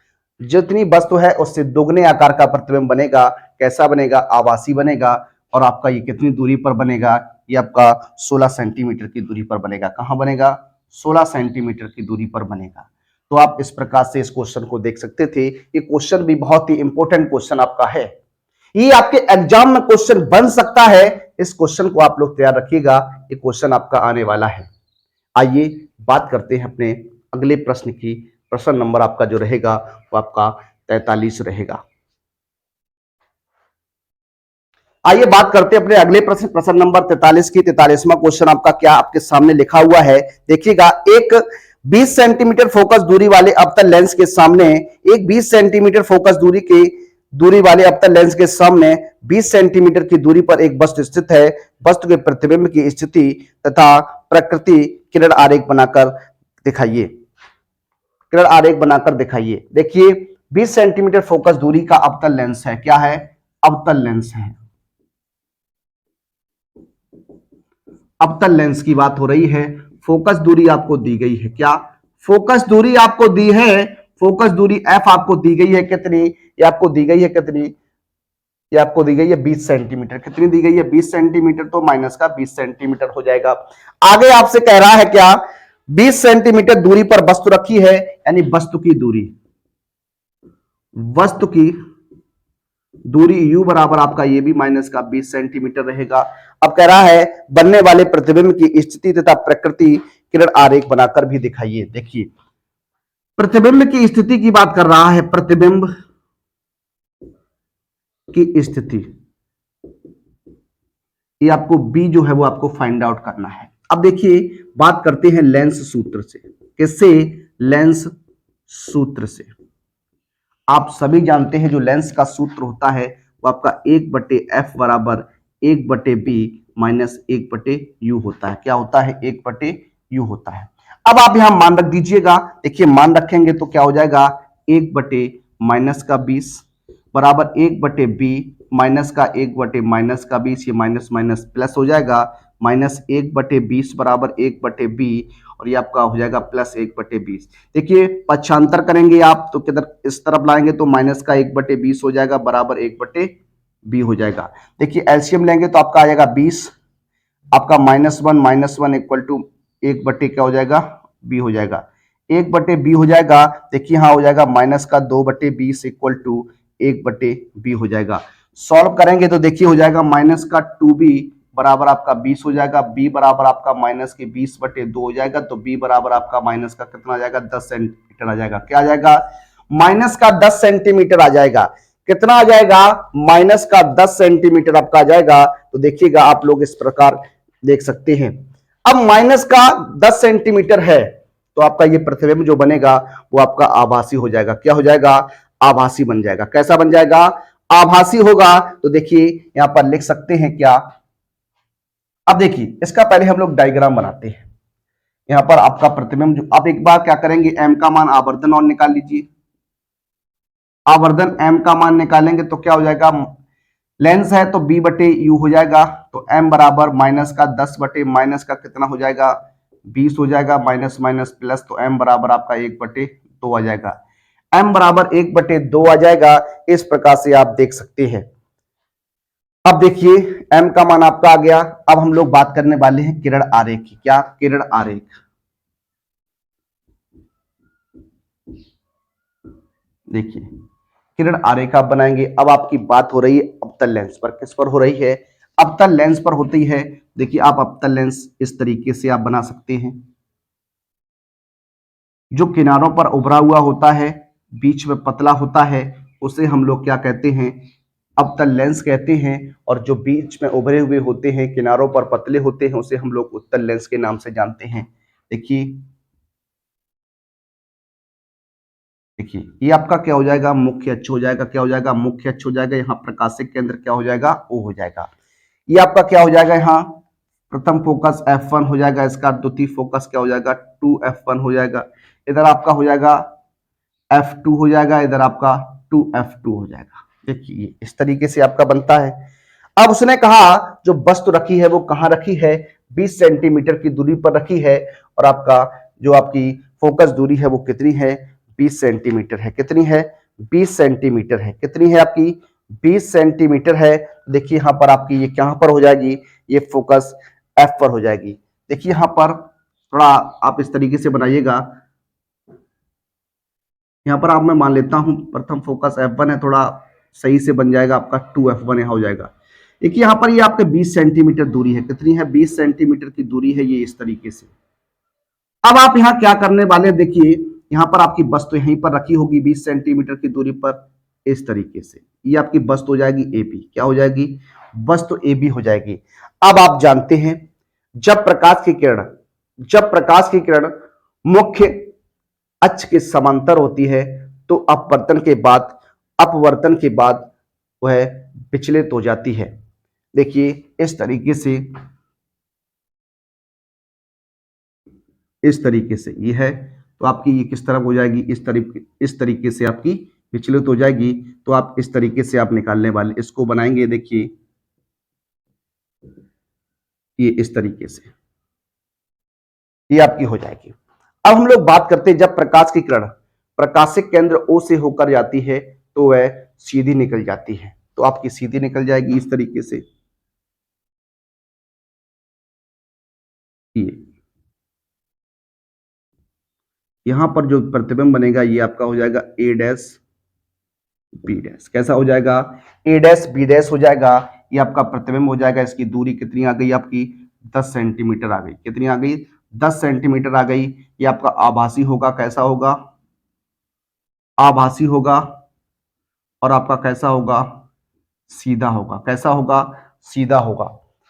जितनी वस्तु है उससे दोगुने आकार का प्रतिबिंब बनेगा। कैसा बनेगा, आभासी बनेगा। और आपका ये कितनी दूरी पर बनेगा, ये आपका 16 सेंटीमीटर की दूरी पर बनेगा। कहां बनेगा, 16 सेंटीमीटर की दूरी पर बनेगा। तो आप इस प्रकार से इस क्वेश्चन को देख सकते थे। ये क्वेश्चन भी बहुत ही इंपॉर्टेंट क्वेश्चन आपका है, ये आपके एग्जाम में क्वेश्चन बन सकता है। इस क्वेश्चन को आप लोग तैयार रखिएगा, ये क्वेश्चन आपका आने वाला है। आइए बात करते हैं अपने अगले प्रश्न की। प्रश्न नंबर आपका जो रहेगा वो आपका 43 रहेगा। आइए बात करते हैं अपने अगले प्रश्न, प्रश्न नंबर 43 की। 43वां क्वेश्चन आपका क्या आपके सामने लिखा हुआ है, देखिएगा। एक 20 सेंटीमीटर फोकस दूरी वाले अवतल लेंस के सामने, एक 20 सेंटीमीटर फोकस दूरी वाले अवतल लेंस के सामने 20 सेंटीमीटर की दूरी पर एक वस्तु स्थित है। वस्तु के प्रतिबिंब की स्थिति तथा प्रकृति किरण आरेख बनाकर दिखाइए, किरण आरेख बनाकर दिखाइए। देखिए 20 सेंटीमीटर फोकस दूरी का अवतल लेंस है, क्या है, अवतल लेंस है। अवतल लेंस की बात हो रही है। फोकस दूरी आपको दी गई है, क्या, फोकस दूरी आपको दी है, फोकस दूरी एफ आपको दी गई है कितनी, ये आपको दी गई है कितनी, ये आपको दी गई है 20 सेंटीमीटर। कितनी दी गई है, 20 सेंटीमीटर, तो माइनस का 20 सेंटीमीटर हो जाएगा। आगे आपसे कह रहा है क्या, 20 सेंटीमीटर दूरी पर वस्तु रखी है, यानी वस्तु की दूरी, वस्तु की दूरी u बराबर आपका ये भी माइनस का 20 सेंटीमीटर रहेगा। अब कह रहा है बनने वाले प्रतिबिंब की स्थिति तथा प्रकृति किरण आरेख बनाकर भी दिखाइए। देखिए प्रतिबिंब की स्थिति की बात कर रहा है, प्रतिबिंब की स्थिति, ये आपको b जो है वो आपको फाइंड आउट करना है। अब देखिए बात करते हैं लेंस सूत्र से। किससे, लेंस सूत्र से। आप सभी जानते हैं जो लेंस का सूत्र होता है वो आपका 1/f बराबर 1/b माइनस 1/u होता है। क्या होता है, 1/u होता है। अब आप यहां मान रख दीजिएगा। देखिए मान रखेंगे तो क्या हो जाएगा, 1/-20 बराबर 1/b माइनस का 1/-20, ये माइनस माइनस प्लस हो जाएगा, माइनस 1/20 बराबर 1/b और ये आपका हो जाएगा प्लस 1/20। देखिए पक्षांतर करेंगे आप तो किधर इस तरफ लाएंगे तो माइनस का 1/20 हो जाएगा बराबर 1/b हो जाएगा। देखिए एलसीएम लेंगे तो आपका आ जाएगा 20, आपका -1 इक्वल टू 1/ क्या हो जाएगा, b हो जाएगा, 1/b हो जाएगा। देखिए यहां हो जाएगा माइनस का 2/20 इक्वल टू 1/b हो जाएगा। सॉल्व करेंगे तो देखिए हो जाएगा माइनस का 2b बराबर आपका 20 हो जाएगा, b बराबर आपका माइनस के 20/2 हो जाएगा, तो b बराबर आपका माइनस का कितना आ जाएगा, 10 सेंटीमीटर आ जाएगा। क्या आ जाएगा, माइनस का 10 सेंटीमीटर आ जाएगा। कितना आ जाएगा, माइनस का 10 सेंटीमीटर आपका आ जाएगा। तो देखिएगा आप लोग इस प्रकार देख सकते हैं। अब माइनस का 10 सेंटीमीटर है तो आपका ये प्रतिबिंब जो बनेगा वो आपका आभासी हो जाएगा। क्या हो जाएगा, आभासी बन जाएगा। कैसा बन जाएगा, आभासी होगा। तो देखिए यहां पर लिख सकते हैं क्या, अब देखिए इसका पहले हम लोग डायग्राम बनाते हैं। यहां पर आपका प्रतिबिंब जो, अब एक बार क्या करेंगे, m का मान आवर्धन और निकाल लीजिए। आवर्धन m का मान निकालेंगे तो क्या हो जाएगा, लेंस है तो b/u हो जाएगा, तो m बराबर माइनस का 10 बटे माइनस का कितना हो जाएगा, 20 हो जाएगा, माइनस माइनस प्लस, तो m बराबर आपका 1/2 आ जाएगा। m बराबर 1/2 आ जाएगा। इस प्रकार से आप देख सकते हैं। अब देखिए m का मान आपका आ गया। अब हम लोग बात करने वाले हैं किरण आरेख की। क्या, किरण आरेख। देखिए किरण आरेख आप बनाएंगे। अब आपकी बात हो रही है अवतल लेंस पर। किस पर हो रही है, अवतल लेंस पर होती है। देखिए आप अवतल लेंस इस तरीके से आप बना सकते हैं, जो किनारों पर उभरा हुआ होता है, बीच में पतला होता है, उसे हम लोग क्या कहते हैं, अवतल लेंस कहते हैं। और जो बीच में उभरे हुए होते हैं, किनारों पर पतले होते हैं, उसे हम लोग उत्तल लेंस के नाम से जानते हैं। देखिए देखिए ये आपका क्या हो जाएगा, मुख्य अक्ष हो जाएगा। क्या हो जाएगा, मुख्य अक्ष हो जाएगा। यहाँ प्रकाशिक केंद्र क्या हो जाएगा, ओ हो जाएगा। ये आपका क्या हो जाएगा, यहाँ प्रथम फोकस F1 हो जाएगा, इसका द्वितीय फोकस क्या हो जाएगा, 2F1 हो जाएगा। इधर आपका हो जाएगा F2 हो जाएगा, इधर आपका 2F2 हो जाएगा। देखिए इस तरीके से आपका बनता है। अब उसने कहा जो वस्तु रखी है वो कहाँ रखी है, 20 सेंटीमीटर की दूरी पर रखी है, और आपका जो आपकी फोकस दूरी है वो कितनी है, 20 सेंटीमीटर है। कितनी है, 20 सेंटीमीटर है। कितनी है आपकी, 20 सेंटीमीटर है। देखिए यहां पर आपकी ये कहां पर हो जाएगी, ये फोकस F पर हो जाएगी। देखिए यहां पर थोड़ा आप इस तरीके से बनाइएगा। यहां पर आप मैं मान लेता हूं प्रथम फोकस F1 है, थोड़ा सही से बन जाएगा आपका 2F1 यहां हो जाएगा। देखिए यहां पर ये आपके 20 सेंटीमीटर दूरी है। कितनी है, 20 सेंटीमीटर की दूरी है ये इस तरीके से। अब आप यहाँ क्या करने वाले, देखिए यहाँ पर आपकी वस्तु यहीं पर रखी होगी 20 सेंटीमीटर की दूरी पर, इस तरीके से। ये आपकी वस्तु हो जाएगी AB। क्या हो जाएगी, वस्तु AB हो जाएगी। अब आप जानते हैं जब प्रकाश की किरण मुख्य अक्ष के समांतर होती है तो अपवर्तन के बाद वह विचलित हो जाती है। देखिए इस तरीके से ये है, तो आपकी ये किस तरफ हो जाएगी, इस तरीके से आपकी विचलित हो जाएगी। तो आप इस तरीके से आप निकालने वाले इसको बनाएंगे। देखिए ये इस तरीके से ये आपकी हो जाएगी। अब हम लोग बात करते हैं जब प्रकाश की किरण प्रकाशिक केंद्र O से होकर जाती है तो वह सीधी निकल जाती है। तो आपकी सीधी निकल जाएगी इस तरीके से। ये यहां पर जो प्रतिबिंब बनेगा ये आपका हो जाएगा A', B'। कैसा हो जाएगा, A', B' हो जाएगा। ये आपका प्रतिबिंब हो जाएगा। इसकी दूरी कितनी आ गई आपकी, 10 सेंटीमीटर आ गई। कितनी आ गई, 10 सेंटीमीटर आ गई। ये आपका आभासी होगा। कैसा होगा, आभासी होगा। और आपका कैसा होगा, सीधा होगा। कैसा होगा, सीधा होगा।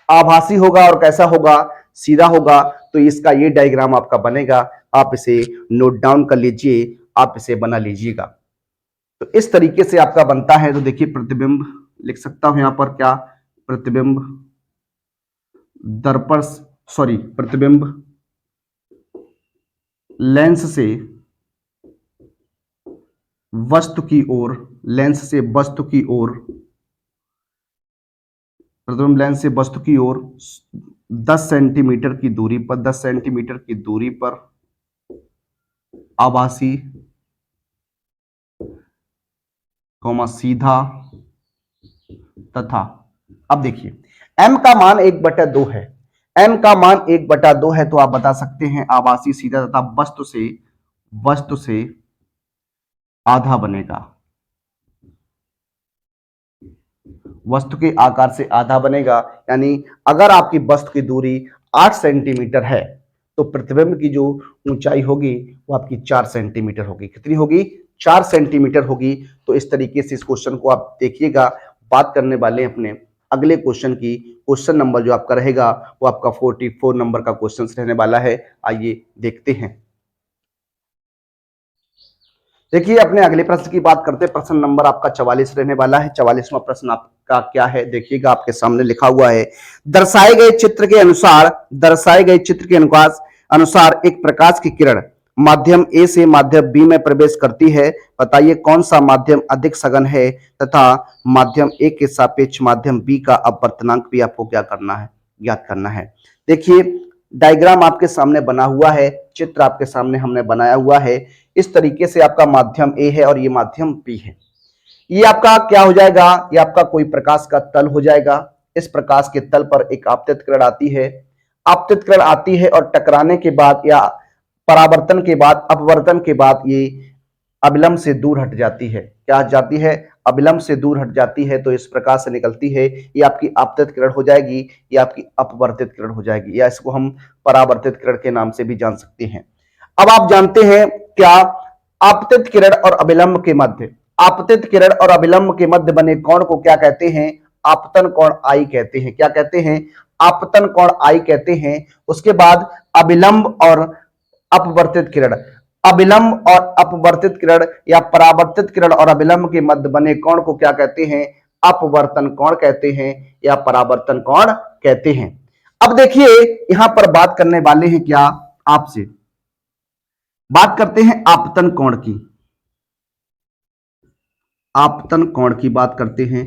आभासी होगा और कैसा होगा, सीधा होगा। तो इसका ये डायग्राम आपका बनेगा। आप इसे नोट डाउन कर लीजिए, आप इसे बना लीजिएगा। तो इस तरीके से आपका बनता है। तो देखिए प्रतिबिंब लिख सकता हूं यहां पर क्या, प्रतिबिंब दर्पण प्रतिबिंब लेंस से वस्तु की ओर, प्रतिबिंब लेंस से वस्तु की ओर 10 सेंटीमीटर की दूरी पर, 10 सेंटीमीटर की दूरी पर आभासी, सीधा तथा, अब देखिए m का मान 1/2 है। m का मान 1/2 है तो आप बता सकते हैं आभासी, सीधा तथा वस्तु से आधा बनेगा। वस्तु के आकार से आधा बनेगा। यानी अगर आपकी वस्तु की दूरी 8 सेंटीमीटर है तो प्रतिबिंब की जो ऊंचाई होगी वो आपकी 4 सेंटीमीटर होगी। कितनी होगी? 4 सेंटीमीटर होगी। तो इस तरीके से इस क्वेश्चन को आप देखिएगा। बात करने वाले हैं अपने अगले क्वेश्चन की। क्वेश्चन नंबर जो आपका रहेगा वो आपका 44 नंबर का क्वेश्चन रहने वाला है। आइए देखते हैं। देखिए अपने अगले प्रश्न की बात करते हैं। प्रश्न नंबर आपका 44 रहने वाला है। 44वां प्रश्न आपका क्या है देखिएगा, आपके सामने लिखा हुआ है, दर्शाए गए चित्र के अनुसार एक प्रकाश की किरण माध्यम ए से माध्यम बी में प्रवेश करती है। बताइए कौन सा माध्यम अधिक सघन है तथा माध्यम ए के सापेक्ष माध्यम बी का अपवर्तनांक भी आपको क्या करना है, ज्ञात करना है। देखिए डायग्राम आपके सामने बना हुआ है, चित्र आपके सामने हमने बनाया हुआ है। इस तरीके से आपका माध्यम ए है और ये माध्यम बी है। ये आपका क्या हो जाएगा? ये आपका कोई प्रकाश का तल हो जाएगा। इस प्रकाश के तल पर एक आपतित किरण आती है। आपतित किरण आती है और टकराने के बाद या परावर्तन के बाद, अपवर्तन के बाद ये अविलंब से दूर हट जाती है। क्या हट जाती है? अविलंब से दूर हट जाती है। तो इस प्रकार से निकलती है। ये आपकी आपतित किरण हो जाएगी, ये आपकी अपवर्तित किरण हो जाएगी, या इसको हम परावर्तित किरण के नाम से भी जान सकते हैं। अब आप जानते हैं क्या आपतित किरण और अविलंब के मध्य, आपतित किरण और अविलंब के मध्य बने कोण को क्या कहते हैं? आपतन कोण आई कहते हैं। क्या कहते हैं? आपतन कोण आई कहते हैं। उसके बाद अविलंब और अपवर्तित किरण, अविलंब और अपवर्तित किरण या परावर्तित किरण और अविलंब के मध्य बने कोण को क्या कहते हैं? अपवर्तन कोण कहते हैं या परावर्तन कोण कहते हैं। अब देखिए यहां पर बात करने वाले हैं क्या, आपसे बात करते हैं आपतन कोण की। आपतन कोण की बात करते हैं।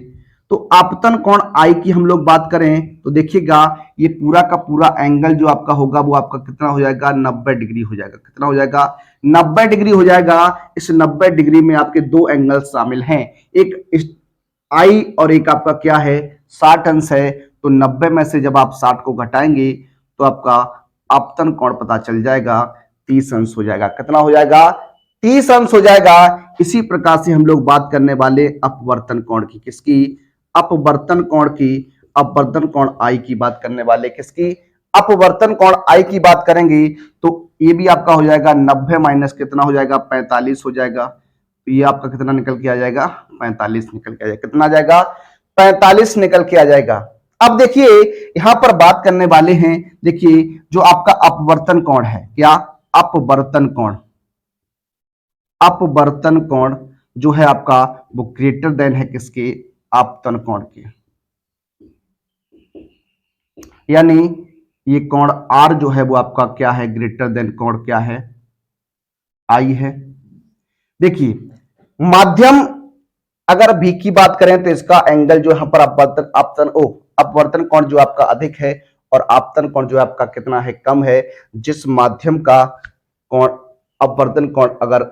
तो आपतन कोण आई की हम लोग बात करें तो देखिएगा ये पूरा का पूरा एंगल जो आपका होगा वो आपका कितना हो जाएगा? 90 डिग्री हो जाएगा। कितना हो जाएगा? 90 डिग्री हो जाएगा। इस 90 डिग्री में आपके दो एंगल शामिल हैं, एक आई और एक आपका क्या है? 60 अंश है। तो 90 में से जब आप 60 को घटाएंगे तो आपका आपतन कोण पता चल जाएगा, 30 अंश हो जाएगा। कितना हो जाएगा? 30 अंश हो जाएगा। इसी प्रकार से हम लोग बात करने वाले अपवर्तन कोण की। किसकी? अपवर्तन कोण की। अपवर्तन कोण आई की बात करने वाले किसकी? अपवर्तन कोण आई की बात करेंगे तो ये भी आपका हो जाएगा 90 माइनस कितना हो जाएगा? 45 हो जाएगा। तो ये आपका कितना निकल के आ जाएगा? 45 निकल के आ जाएगा। कितना आ जाएगा? 45 निकल के आ जाएगा। अब देखिए यहां पर बात करने वाले हैं, देखिए जो आपका अपवर्तन कोण है, क्या? अपवर्तन कोण, अपवर्तन कोण जो है आपका वो ग्रेटर देन है किसके? आपतन कोण के। यानी ये कोण आर जो है वो आपका क्या है? ग्रेटर देन कोण क्या है? आई है। देखिए माध्यम अगर भी की बात करें तो इसका एंगल जो यहां पर अपवर्तन कोण जो आपका अधिक है और आपतन कोण जो आपका कितना है? कम है। जिस माध्यम का कोण अपवर्तन कोण अगर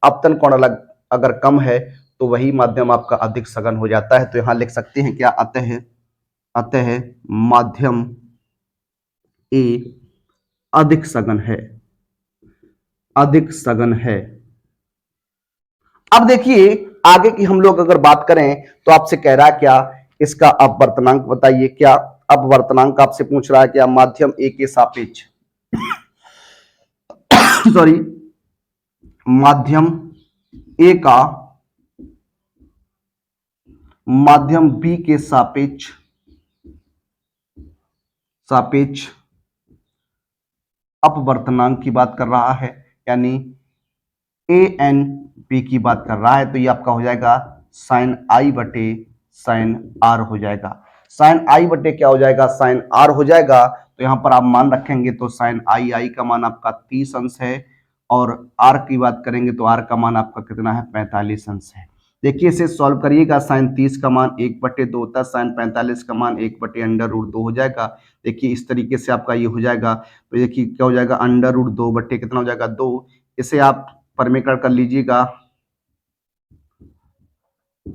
आपतन कोण अलग अगर कम है तो वही माध्यम आपका अधिक सघन हो जाता है। तो यहां लिख सकते हैं क्या? अतः माध्यम ए अधिक सघन है, अधिक सघन है। अब देखिए आगे की हम लोग अगर बात करें तो आपसे कह रहा है क्या? इसका अपवर्तनांक बताइए। क्या अपवर्तनांक आपसे पूछ रहा है? क्या माध्यम ए के सापेक्ष माध्यम ए का माध्यम बी के सापेक्ष अपवर्तनांक की बात कर रहा है, यानी ए एन बी की बात कर रहा है। तो ये आपका हो जाएगा साइन आई बटे साइन आर हो जाएगा। साइन आई बटे क्या हो जाएगा? साइन आर हो जाएगा। तो यहां पर आप मान रखेंगे तो साइन आई का मान आपका 30 अंश है और आर की बात करेंगे तो आर का मान आपका कितना है? 45 अंश है। देखिए इसे सॉल्व करिएगा। साइन 30 का मान 1/2 होता है, साइन 45 का मान 1/√2 हो जाएगा। देखिए इस तरीके से आपका ये हो जाएगा। तो देखिए क्या हो जाएगा? √2 बटे कितना हो जाएगा? 2। इसे आप परमीकरण कर लीजिएगा,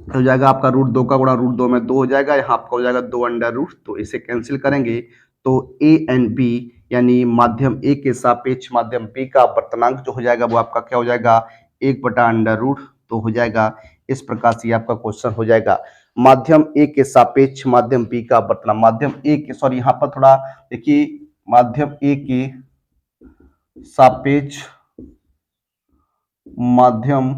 हो जाएगा आपका √2 का गुणा √2 में 2 हो जाएगा। यहाँ आपका हो जाएगा 2 तो इसे कैंसिल करेंगे तो ए एन बी यानी माध्यम ए के सापेक्ष माध्यम बी का अपवर्तनांक जो हो जाएगा वो आपका क्या हो जाएगा? 1/√2 हो जाएगा। इस प्रकार से आपका क्वेश्चन हो जाएगा। माध्यम ए के सापेक्ष माध्यम बी का अपवर्तनांक, माध्यम ए के, सॉरी यहां पर थोड़ा देखिए, माध्यम ए के सापेक्ष माध्यम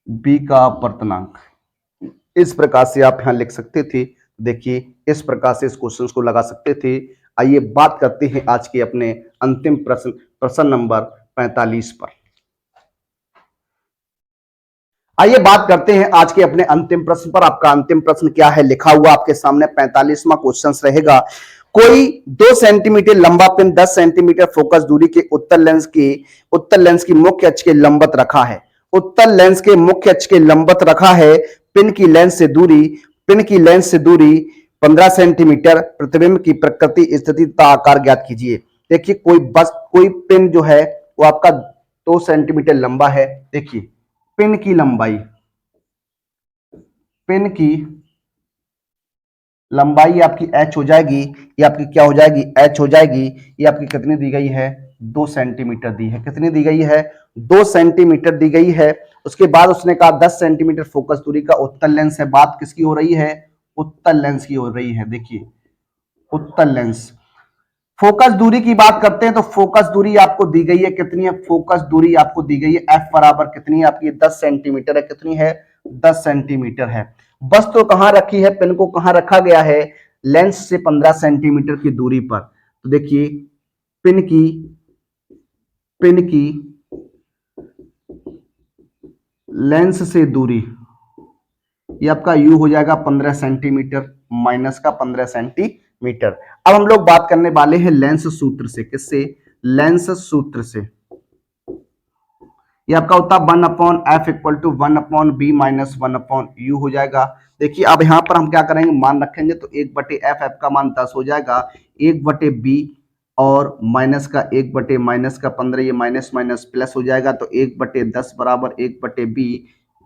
बी का अपवर्तनांक, इस प्रकार से आप यहां लिख सकते थे। देखिए इस प्रकार से इस क्वेश्चन को लगा सकते थे। आइए बात करते हैं आज के अपने अंतिम प्रश्न, प्रश्न नंबर 45 पर। आइए बात करते हैं आज के अपने अंतिम प्रश्न पर। आपका अंतिम प्रश्न क्या है, लिखा हुआ आपके सामने 45वां क्वेश्चन रहेगा। कोई 2 सेंटीमीटर लंबा पिन 10 सेंटीमीटर फोकस दूरी के उत्तल लेंस की मुख्य अक्ष के लंबवत रखा है। उत्तल लेंस के मुख्य अक्ष के लंबवत रखा है। पिन की लेंस से दूरी 15 सेंटीमीटर। प्रतिबिंब की प्रकृति, स्थिति तथा आकार ज्ञात कीजिए। देखिए कोई पिन जो है वो आपका 2 सेंटीमीटर लंबा है। देखिए पिन की लंबाई आपकी h हो जाएगी, ये आपकी क्या हो जाएगी, h हो जाएगी। ये आपकी कितनी दी गई है, 2 सेंटीमीटर दी है। कितनी दी गई है, 2 सेंटीमीटर दी गई है। उसके बाद उसने कहा 10 सेंटीमीटर फोकस दूरी का उत्तल लेंस है। बात किसकी हो रही है, उत्तल लेंस की हो रही है। देखिए उत्तल लेंस, फोकस दूरी की बात करते हैं तो फोकस दूरी आपको दी गई है, कितनी है, फोकस दूरी आपको दी गई है f बराबर कितनी है आपकी, 10 सेंटीमीटर है। कितनी है, 10 सेंटीमीटर है। वस्तु कहां रखी है, पिन को कहां रखा गया है, लेंस से 15 सेंटीमीटर की दूरी पर। तो देखिए पिन की लेंस से दूरी, ये आपका u हो जाएगा 15 सेंटीमीटर, माइनस का 15 सेंटीमीटर। अब हम लोग बात करने वाले हैं लेंस सूत्र से। किससे, लेंस सूत्र से। ये आपका होता है 1/f = 1/b - 1/u हो जाएगा। देखिए अब यहां पर हम क्या करेंगे, मान रखेंगे तो 1/f, f का मान 10 हो जाएगा, 1/b और माइनस का 1/-15, ये माइनस माइनस प्लस हो जाएगा। तो 1/10 बराबर 1/b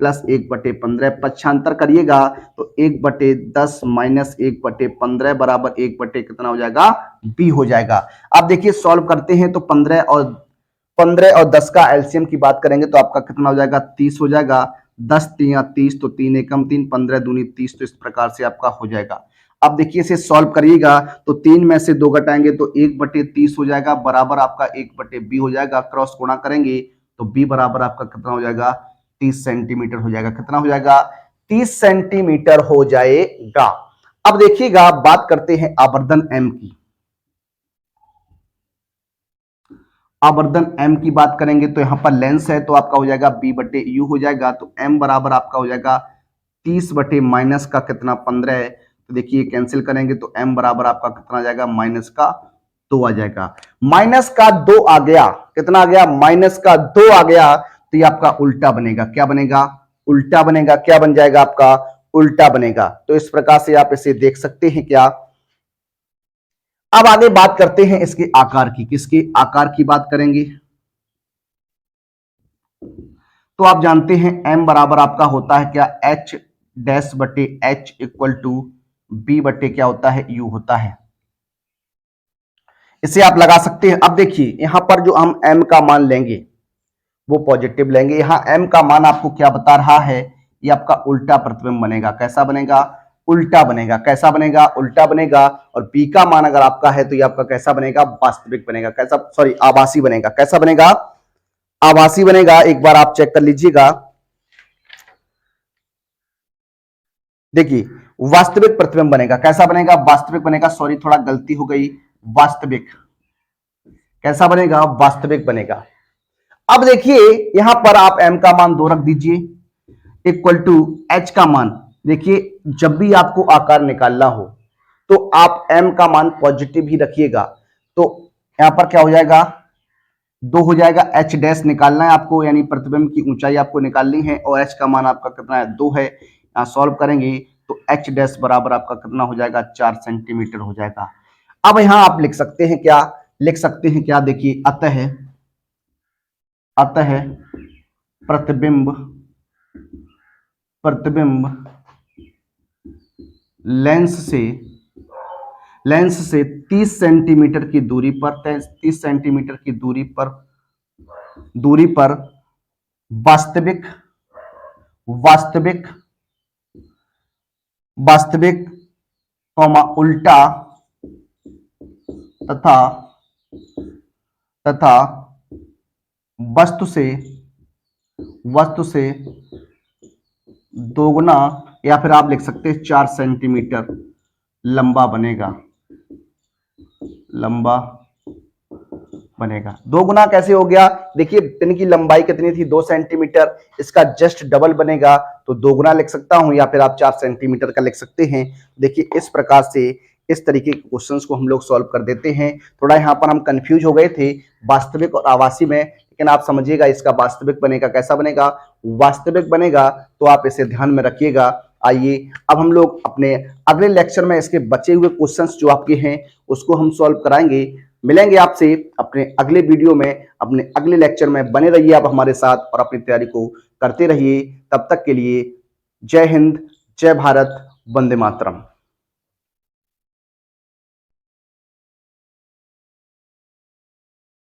प्लस 1/15। पक्षांतर करिएगा तो 1/10 माइनस 1/15 बराबर 1/ कितना हो जाएगा, b हो जाएगा। अब देखिए सॉल्व करते हैं तो 15 और 10 का एलसीएम की बात करेंगे तो आपका कितना हो जाएगा, 30 हो जाएगा। 10 3 30, तो 3 एकम 3, 15 दूनी 30, तो इस प्रकार से आपका हो जाएगा। अब देखिए इसे सॉल्व करिएगा तो 3 में से 2 घटाएंगे तो 1/30 हो जाएगा, बराबर आपका 1/b हो जाएगा। क्रॉस गुणा करेंगे तो b बराबर आपका कितना हो जाएगा, 30 सेंटीमीटर हो जाएगा। कितना हो जाएगा, 30 सेंटीमीटर हो जाएगा। अब देखिएगा बात करते हैं आवर्धन m की। आवर्धन m की बात करेंगे तो यहां पर लेंस है तो आपका हो जाएगा b/u हो जाएगा। तो m बराबर आपका हो जाएगा 30 माइनस का कितना, 15 है। तो देखिए कैंसिल करेंगे तो m बराबर आपका कितना आ जाएगा, माइनस का 2 आ जाएगा। माइनस का 2 आ गया, कितना आ गया, माइनस का 2 आ गया। तो ये आपका उल्टा बनेगा। क्या बनेगा, उल्टा बनेगा। क्या बन जाएगा आपका, उल्टा बनेगा। तो इस प्रकार से आप इसे देख सकते हैं। क्या, अब आगे बात करते हैं इसके आकार की। किसके आकार की बात करेंगे तो आप जानते हैं m बराबर आपका होता है क्या, h-h = b/ क्या होता है, u होता है। इसे आप लगा सकते हैं। अब देखिए यहां पर जो हम m का मान लेंगे वो पॉजिटिव लेंगे। यहां m का मान आपको क्या बता रहा है, ये आपका उल्टा प्रतिबिंब बनेगा। कैसा बनेगा, उल्टा बनेगा। कैसा बनेगा, उल्टा बनेगा। और b का मान अगर आपका है तो ये आपका कैसा बनेगा, वास्तविक बनेगा। कैसा, सॉरी आभासी बनेगा। कैसा बनेगा, आभासी बनेगा। एक बार आप चेक कर लीजिएगा। देखिए वास्तविक प्रतिबिंब बनेगा। कैसा बनेगा, वास्तविक बनेगा। सॉरी थोड़ा गलती हो गई, वास्तविक। कैसा बनेगा, वास्तविक बनेगा। अब देखिए यहां पर आप m का मान 2 रख दीजिए, इक्वल टू h का मान। देखिए जब भी आपको आकार निकालना हो तो आप m का मान पॉजिटिव ही रखिएगा। तो यहां पर क्या हो जाएगा, 2 हो जाएगा। h डैश निकालना है आपको, यानी प्रतिबिंब की ऊंचाई आपको निकालनी है और h का मान आपका कितना है, 2 है। यहां सॉल्व करेंगे तो h डैश बराबर आपका कितना हो जाएगा, 4 सेंटीमीटर हो जाएगा। अब यहां आप लिख सकते हैं क्या, लिख सकते हैं क्या, देखिए अतः प्रतिबिंब लेंस से 30 सेंटीमीटर की दूरी पर, 30 सेंटीमीटर की दूरी पर वास्तविक वास्तविक कॉमा उल्टा तथा तथा वस्तु से दोगुना, या फिर आप लिख सकते हैं 4 सेंटीमीटर लंबा बनेगा। दो गुना कैसे हो गया? देखिए पिन की लंबाई कितनी थी? 2 सेंटीमीटर, इसका जस्ट डबल बनेगा तो 2 गुना लिख सकता हूं, या फिर आप 4 सेंटीमीटर का लिख सकते हैं। देखिए इस प्रकार से इस तरीके के क्वेश्चंस को हम लोग सॉल्व कर देते हैं। थोड़ा यहाँ पर हम कंफ्यूज हो गए थे वास्तविक और आभासी में, लेकिन आप समझिएगा इसका वास्तविक बनेगा। कैसा बनेगा? वास्तविक बनेगा, तो आप इसे ध्यान में रखिएगा। आइए अब हम लोग अपने अगले लेक्चर में इसके बचे हुए क्वेश्चंस जो आपके हैं उसको हम सॉल्व कराएंगे। मिलेंगे आपसे अपने अगले वीडियो में, अपने अगले लेक्चर में। बने रहिए आप हमारे साथ और अपनी तैयारी को करते रहिए। तब तक के लिए जय हिंद, जय भारत, वंदे मातरम।